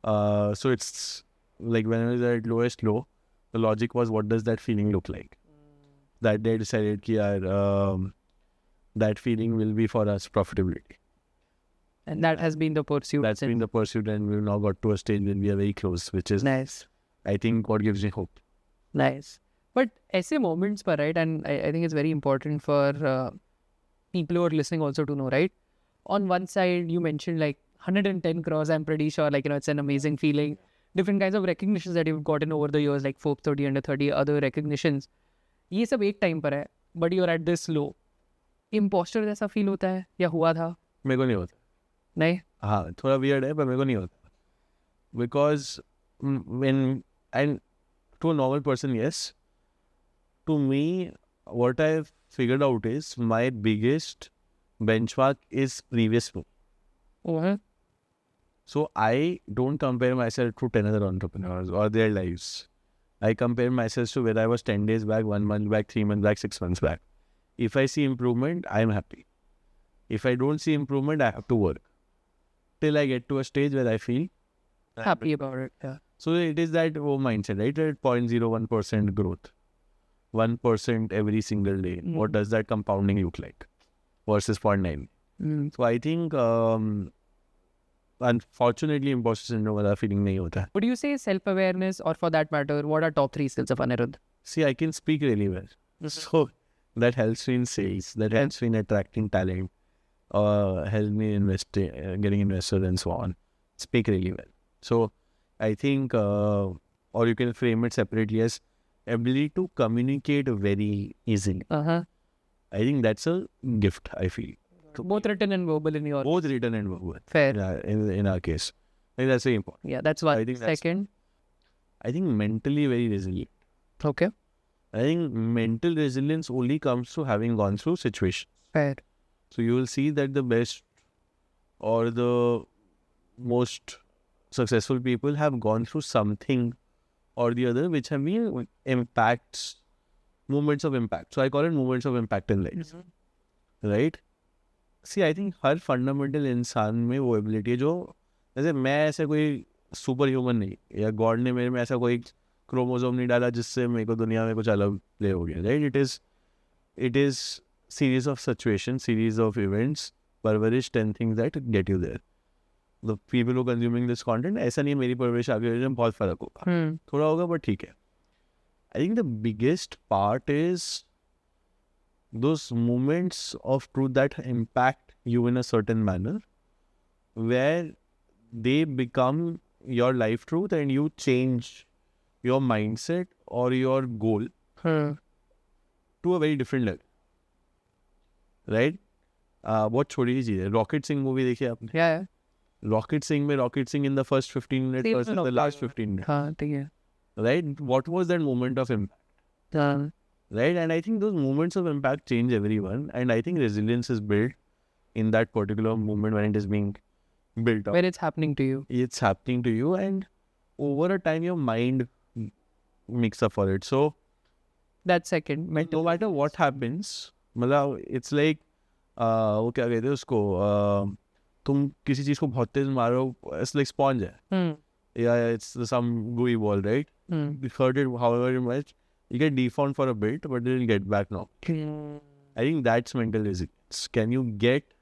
So it's like when I was at lowest low, the logic was, what does that feeling look like? That day I decided कि यार that feeling will be for us profitability. And that has been the pursuit. That's been the pursuit, and we've now got to a stage when we are very close, which is, nice. I think, what gives me hope. Nice. But ऐसे moments पर, right, and I think it's very important for people who are listening also to know, right? On one side, you mentioned like 110 crores, I'm pretty sure, like, it's an amazing feeling. Different kinds of recognitions that you've gotten over the years, like Forbes 30 under 30, other recognitions. ये सब एक time पर है, but you're at this low. Imposter जैसा feel होता है या हुआ था? मेरे को नहीं होता. नहीं? हाँ, थोड़ा weird है, पर मेरे को नहीं होता. Because when, and to a normal person, yes. To me, what I've figured out is my biggest benchmark is previous me. Uh-huh. So I don't compare myself to 10 other entrepreneurs or their lives. I compare myself to where I was 10 days back, 1 month back, 3 months back, 6 months back. If I see improvement, I'm happy. If I don't see improvement, I have to work till I get to a stage where I feel Happy about it. Yeah. So it is that mindset, right? At 0.01% growth, 1% every single day. What does that compounding look like versus 0.9? So I think, unfortunately, imposter syndrome वाला feeling नहीं होता है. Would you say self-awareness, or for that matter, what are top 3 skills of Anirudh? See, I can speak really well. So that helps me in sales, that helps me in attracting talent, helps me investing, getting investors and so on. Speak really well. So I think, or you can frame it separately as ability to communicate very easily. Uh-huh. I think that's a gift, I feel. Both written and verbal in your... Both written and verbal. Fair. Yeah, in our case. I think that's very important. Yeah, that's one. I think that's- Second. I think mentally very resilient. Okay. I think mental resilience only comes through having gone through situations. Fair. So you will see that the best or the most successful people have gone through something or the other which have been impacts, moments of impact. So I call it moments of impact in life. Right? See, I think her fundamental इंसान में वो ability है जो, जैसे मैं ऐसे कोई super human नहीं, या गॉड ने मेरे में ऐसा कोई क्रोमोसोम नहीं डाला जिससे मेरे को दुनिया में कुछ अलग प्ले हो गया. Right? It is series of situations, series of events, परवरिश, 10 things that get you there. The people who are consuming this content, ऐसा नहीं है मेरी परवरिश आपकी वजह से बहुत फर्क होगा, थोड़ा होगा, but ठीक है. I think the biggest part is those moments of truth that impact you in a certain manner, where they become your life truth and you change your mindset or your goal to a very different level. Right? बहुत छोटी सी चीज़ है. Rocket Singh movie देखी आपने? Yeah. Rocket Singh में rocket Singh in the first 15 minute Same versus the phenomenon. Last 15 minute. हाँ, ठीक है. Right? What was that moment of impact? Right? And I think those moments of impact change everyone, and I think resilience is built in that particular moment when it is being built up. When it's happening to you. It's happening to you, and over a time your mind makes up for it. So That's second. no matter what happens, मतलब it's like वो क्या कहते हैं उसको, तुम किसी चीज़ को बहुत तेज मारो, it's like sponge है. Yeah, it's some gooey ball, right? You hurt it however much, you get deformed for a bit, but then you get back now. I think that's mental resilience. Can you get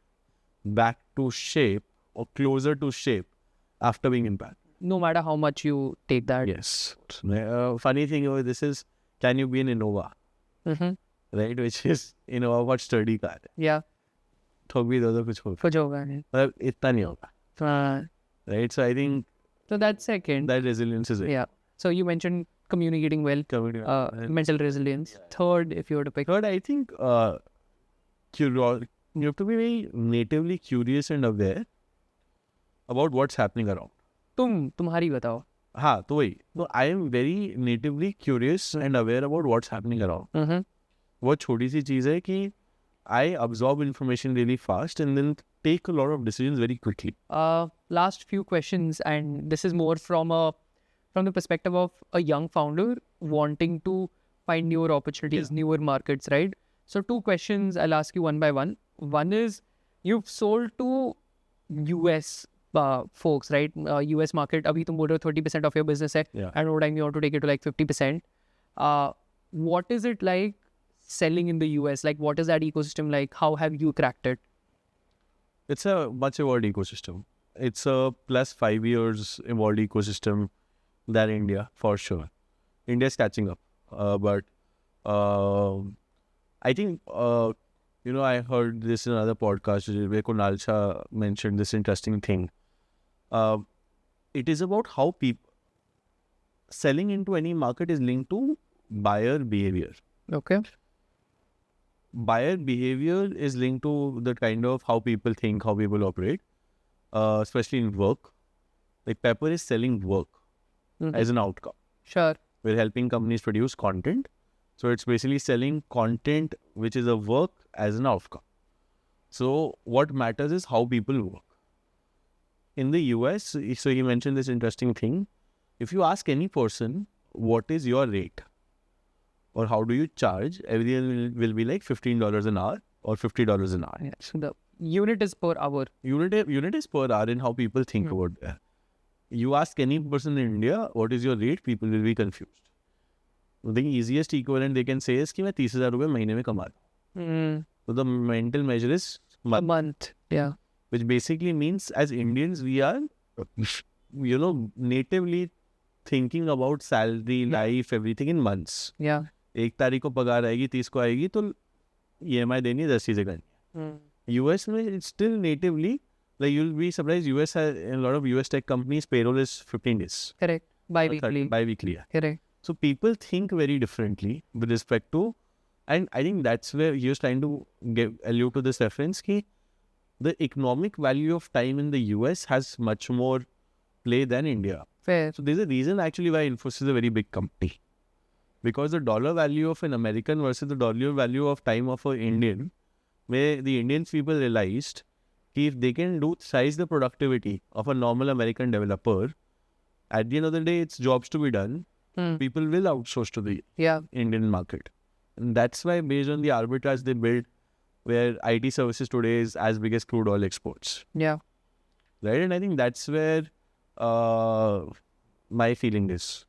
back to shape or closer to shape after being impacted? No matter how much you take that. Yes. Funny thing about this is, can you be an Innova? Right? Which is, Innova बहुत sturdy car है. Yeah. ठोक भी दो तो कुछ होगा, कुछ होगा नहीं. मतलब इतना नहीं होगा. Right? So I think So that's second. that resilience is it. Yeah. So you mentioned communicating well, mental resilience. Third, if you were to pick. Third, I think you have to be very natively curious and aware about what's happening around. तुम्हारी बताओ. हाँ, तो वही. So I am very natively curious and aware about what's happening around. बहुत छोटी सी चीज़ है कि I absorb information really fast and then take a lot of decisions very quickly. Last few questions, and this is more from the perspective of a young founder wanting to find newer opportunities, newer markets, right? So 2 questions I'll ask you one by one. One is, you've sold to US folks, right? US market, abhi tum bol rahe ho 30% of your business hai, Yeah. and over time you want to take it to like 50%. What is it like selling in the US? Like, what is that ecosystem like? How have you cracked it? It's a much evolved ecosystem. It's a plus 5 years evolved ecosystem than India, for sure. India's catching up. But I think, I heard this in another podcast where Kunal Shah mentioned this interesting thing. It is about how people selling into any market is linked to buyer behavior. Okay. Buyer behavior is linked to the kind of how people think, how people operate, especially in work. Like Pepper is selling work as an outcome. Sure. We're helping companies produce content. So it's basically selling content, which is a work as an outcome. So what matters is how people work. In the US, so he mentioned this interesting thing. If you ask any person, what is your rate? Or how do you charge? Everyone will be like $15 an hour or $50 an hour. Yeah. So the unit is per hour. Unit is per hour in how people think about that. You ask any person in India, what is your rate? People will be confused. The easiest equivalent they can say is कि मैं 30,000 रुपए महीने में कमा रहा हूँ. So the mental measure is A month. Yeah. which basically means as Indians we are, natively thinking about salary, life, everything in months. Yeah. 1 तारीख को पगार आएगी, 30 को आएगी, तो EMI देनी है, 10 चीजें करनी. US में it's still natively, like you'll be surprised, US has, in a lot of US tech companies, payroll is 15 days. Correct. Bi-weekly. Bi-weekly. Yeah. Correct. So people think very differently with respect to, and I think that's where he was trying to allude to this reference, ki the economic value of time in the US has much more play than India. Fair. So there's a reason actually why Infosys is a very big company. Because the dollar value of an American versus the dollar value of time of an Indian, where the Indian people realized if they can size the productivity of a normal American developer, at the end of the day, it's jobs to be done. People will outsource to the Indian market. And that's why based on the arbitrage they built, where IT services today is as big as crude oil exports. Yeah. Right? And I think that's where my feeling is.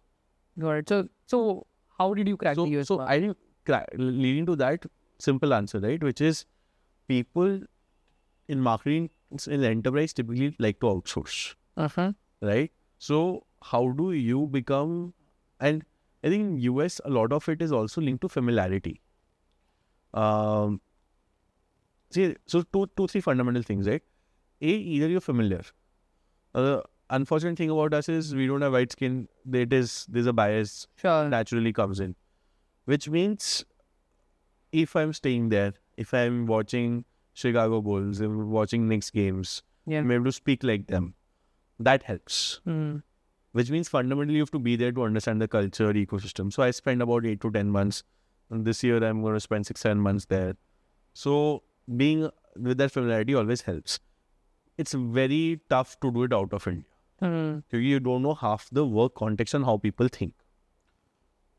Got it. So how did you crack the US So market? I think leading to that simple answer, right? Which is people in marketing, in enterprise typically like to outsource. Right? So how do you become, and I think in US, a lot of it is also linked to familiarity. See, so two, three fundamental things, right? Either you're familiar. Unfortunate thing about us is we don't have white skin. There's a bias naturally comes in, which means if I'm staying there, if I'm watching Chicago Bulls, if I'm watching Knicks games, I'm able to speak like them. That helps. Which means fundamentally you have to be there to understand the culture, ecosystem. So I spend about 8 to 10 months. And this year I'm going to spend 6-7 months there. So being with that familiarity always helps. It's very tough to do it out of India. You don't know half the work context and how people think.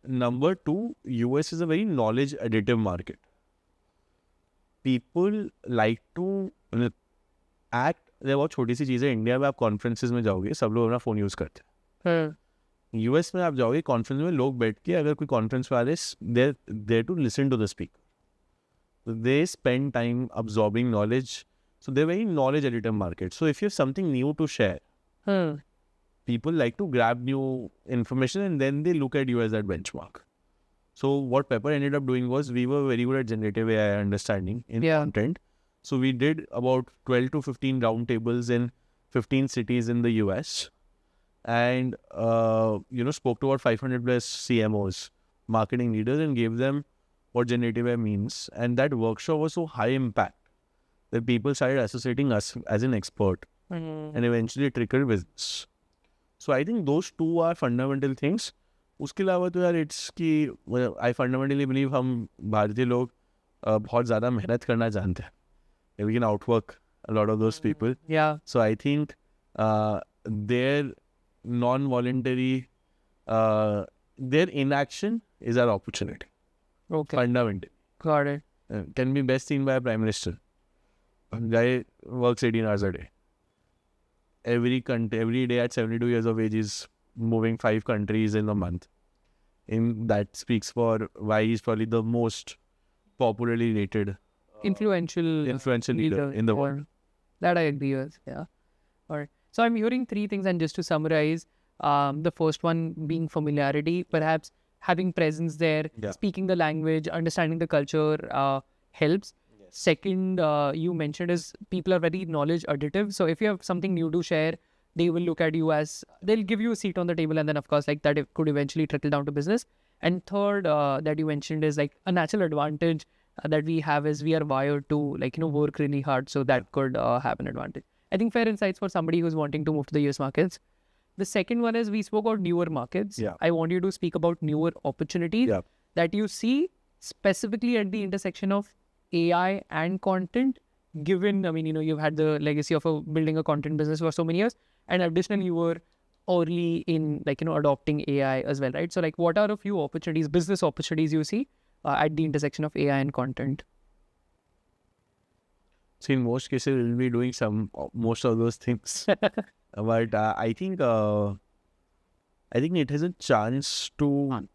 Number 2, US is a very knowledge additive market. People like to act. there बहुत छोटी सी चीज़ है. India में आप conferences में जाओगे, सब लोग अपना फ़ोन यूज़ करते हैं. यूएस में आप जाओगे कॉन्फ्रेंस में, लोग बैठ के अगर कोई कॉन्फ्रेंस में आ रहे, there to listen to the speaker. They spend time absorbing knowledge. So they're very knowledge additive market. So if you have something new to share, people like to grab new information and then they look at you as that benchmark. So what Pepper ended up doing was we were very good at generative AI understanding in content. So we did about 12 to 15 roundtables in 15 cities in the US and, spoke to about 500 plus CMOs, marketing leaders, and gave them what generative AI means. And that workshop was so high impact that people started associating us as an expert and eventually trickled business. So I think those two are fundamental things. उसके अलावा तो यार it's कि I fundamentally believe हम भारतीय लोग बहुत ज़्यादा मेहनत करना जानते हैं. We can outwork a lot of those people. Yeah. So I think their non-voluntary, their inaction is our opportunity. Okay. Fundamentally. Got it. Can be best seen by a prime minister. A guy works 18 hours a day. every day at 72 years of age is moving 5 countries in a month. That speaks for why he's probably the most popularly rated influential leader in the world. That I agree with. Yeah. All right. So I'm hearing 3 things, and just to summarize, the first one being familiarity, perhaps having presence there, Yeah. speaking the language, understanding the culture helps. Yes. Second, you mentioned is people are very knowledge additive. So if you have something new to share, they will look at you as, they'll give you a seat on the table, and then of course like that it could eventually trickle down to business. And third, that you mentioned is like a natural advantage that we have is we are wired to work really hard, so that could have an advantage. I think fair insights for somebody who's wanting to move to the US markets. The second one is we spoke about newer markets. Yeah. I want you to speak about newer opportunities Yeah. that you see specifically at the intersection of AI and content. Given, you've had the legacy of building a content business for so many years, and additionally, you were early in adopting AI as well, right? So, like, what are a few opportunities, business opportunities you see at the intersection of AI and content? So in most cases, we'll be doing most of those things. But I think it has a chance to,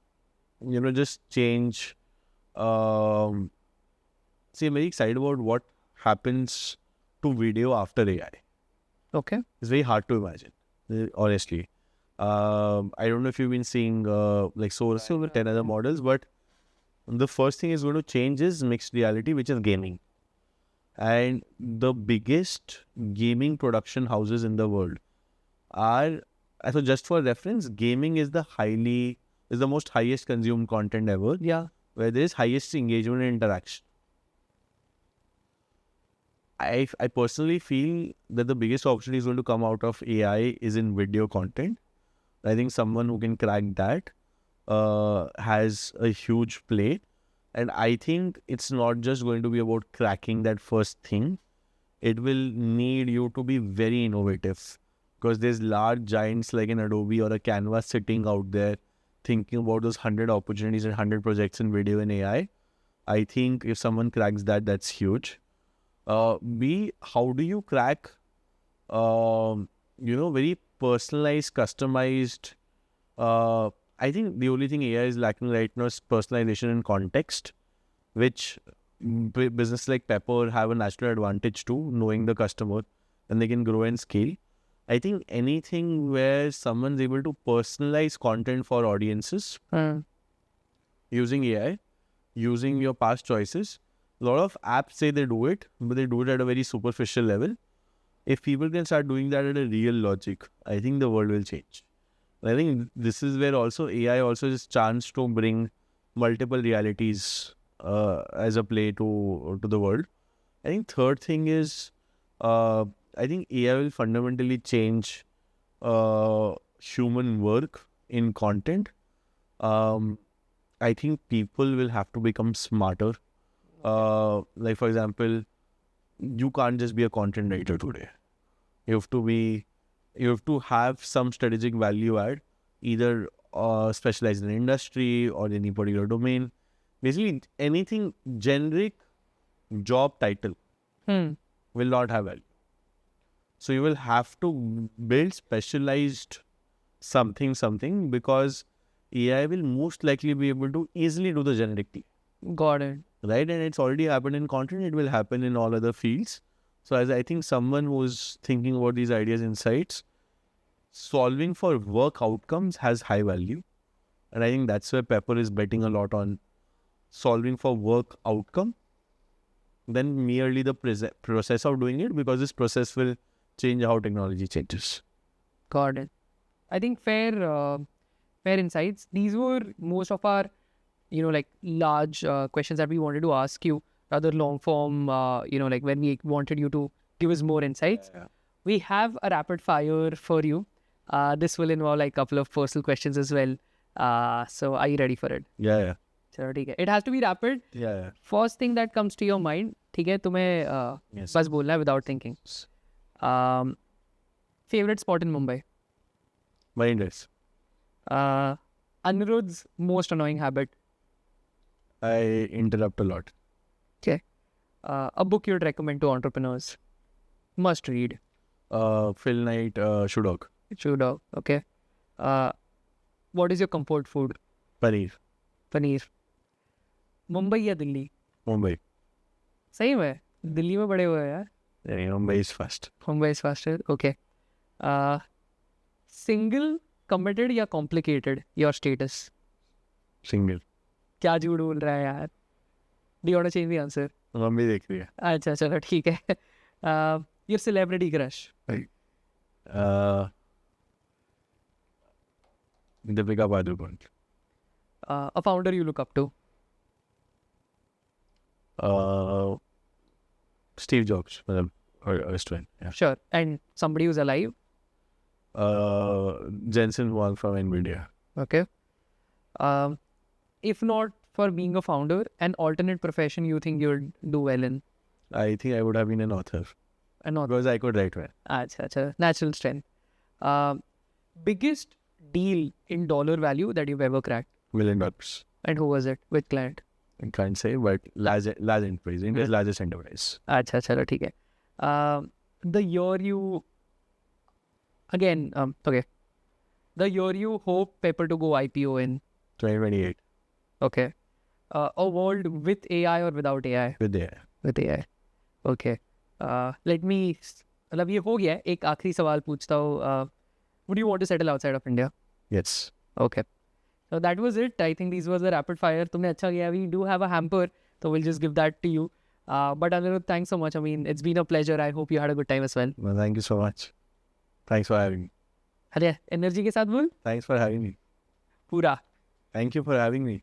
just change. See, I'm very excited about what happens to video after AI. Okay. It's very hard to imagine, honestly. I don't know if you've been seeing like Sora and 10 other models, but the first thing is going to change is mixed reality, which is gaming. And the biggest gaming production houses in the world are, so just for reference, gaming is the most highest consumed content ever. Yeah. Where there is highest engagement and interaction. I personally feel that the biggest opportunity is going to come out of AI is in video content. I think someone who can crack that has a huge play. And I think it's not just going to be about cracking that first thing. It will need you to be very innovative, because there's large giants like an Adobe or a Canva sitting out there thinking about those 100 opportunities and 100 projects in video and AI. I think if someone cracks that, that's huge. B, how do you crack, very personalized, customized, I think the only thing AI is lacking right now is personalization and context, which businesses like Pepper have a natural advantage to, knowing the customer, and they can grow and scale. I think anything where someone's able to personalize content for audiences using AI, using your past choices. A lot of apps say they do it, but they do it at a very superficial level. If people can start doing that at a real logic, I think the world will change. I think this is where also AI also is a chance to bring multiple realities as a play to the world. I think third thing is, I think AI will fundamentally change human work in content. I think people will have to become smarter. Like for example, you can't just be a content writer today. You have to have some strategic value add, either specialize in an industry or any particular domain. Basically, anything generic job title will not have value. So you will have to build specialized something, because AI will most likely be able to easily do the generic thing. Got it. Right? And it's already happened in content. It will happen in all other fields. So as I think someone who's thinking about these ideas, insights, solving for work outcomes has high value. And I think that's where Pepper is betting a lot on solving for work outcome than merely the process of doing it, because this process will change how technology changes. Got it. I think fair insights. These were most of our, large questions that we wanted to ask you, rather long form, when we wanted you to give us more insights. Yeah. We have a rapid fire for you. This will involve like a couple of personal questions as well. So are you ready for it? Yeah. चलो ठीक है. It has to be rapid. Yeah. First thing that comes to your mind, ठीक है, तुम्हें Yes. बस बोलना है without thinking. Favorite spot in Mumbai? Mindless. Anirudh's most annoying habit? I interrupt a lot. Okay. A book you'd recommend to entrepreneurs? Must read. Phil Knight, Shoe Dog. Shoe Dog. Okay. What is your comfort food? Paneer. Paneer. Mumbai या Delhi? Mumbai. सही में दिल्ली में बड़े हुए यार. Yeah, Mumbai is first. Mumbai is faster. Okay. Single, committed या complicated your status? Single. क्या झूठ बोल रहा है यार? Do you want to change the answer? Mummy देख रही है. अच्छा चलो ठीक है. Your celebrity crush? Deepika Padukone. A founder you look up to? Steve Jobs. Restaurant. Yeah. Sure. And somebody who's alive? Jensen Huang from Nvidia. Okay. If not for being a founder, an alternate profession you think you'd do well in? I think I would have been an author An author. because I could write well. Acha. Natural strength. Biggest deal in dollar value that you've ever cracked? $1 million. And who was it? With client? I can't say, but large enterprise. India's largest enterprise. अच्छा चलो ठीक है. The year you again okay. The year you hope Pepper to go IPO in? 2028 Okay. A world with AI or without AI? with the With AI. Okay. Let me. मतलब ये हो गया है. एक आखिरी सवाल पूछता हूँ. Would you want to settle outside of India? yes. Okay. So that was it. I think these was the rapid fire. तुमने अच्छा किया. We do have a hamper, so we'll just give that to you. But Anirudh, thanks so much. I mean, it's been a pleasure. I hope you had a good time as well. Well, thank you so much. Thanks for having me. अरे energy के साथ बोल Thanks for having me. पूरा. Thank you for having me.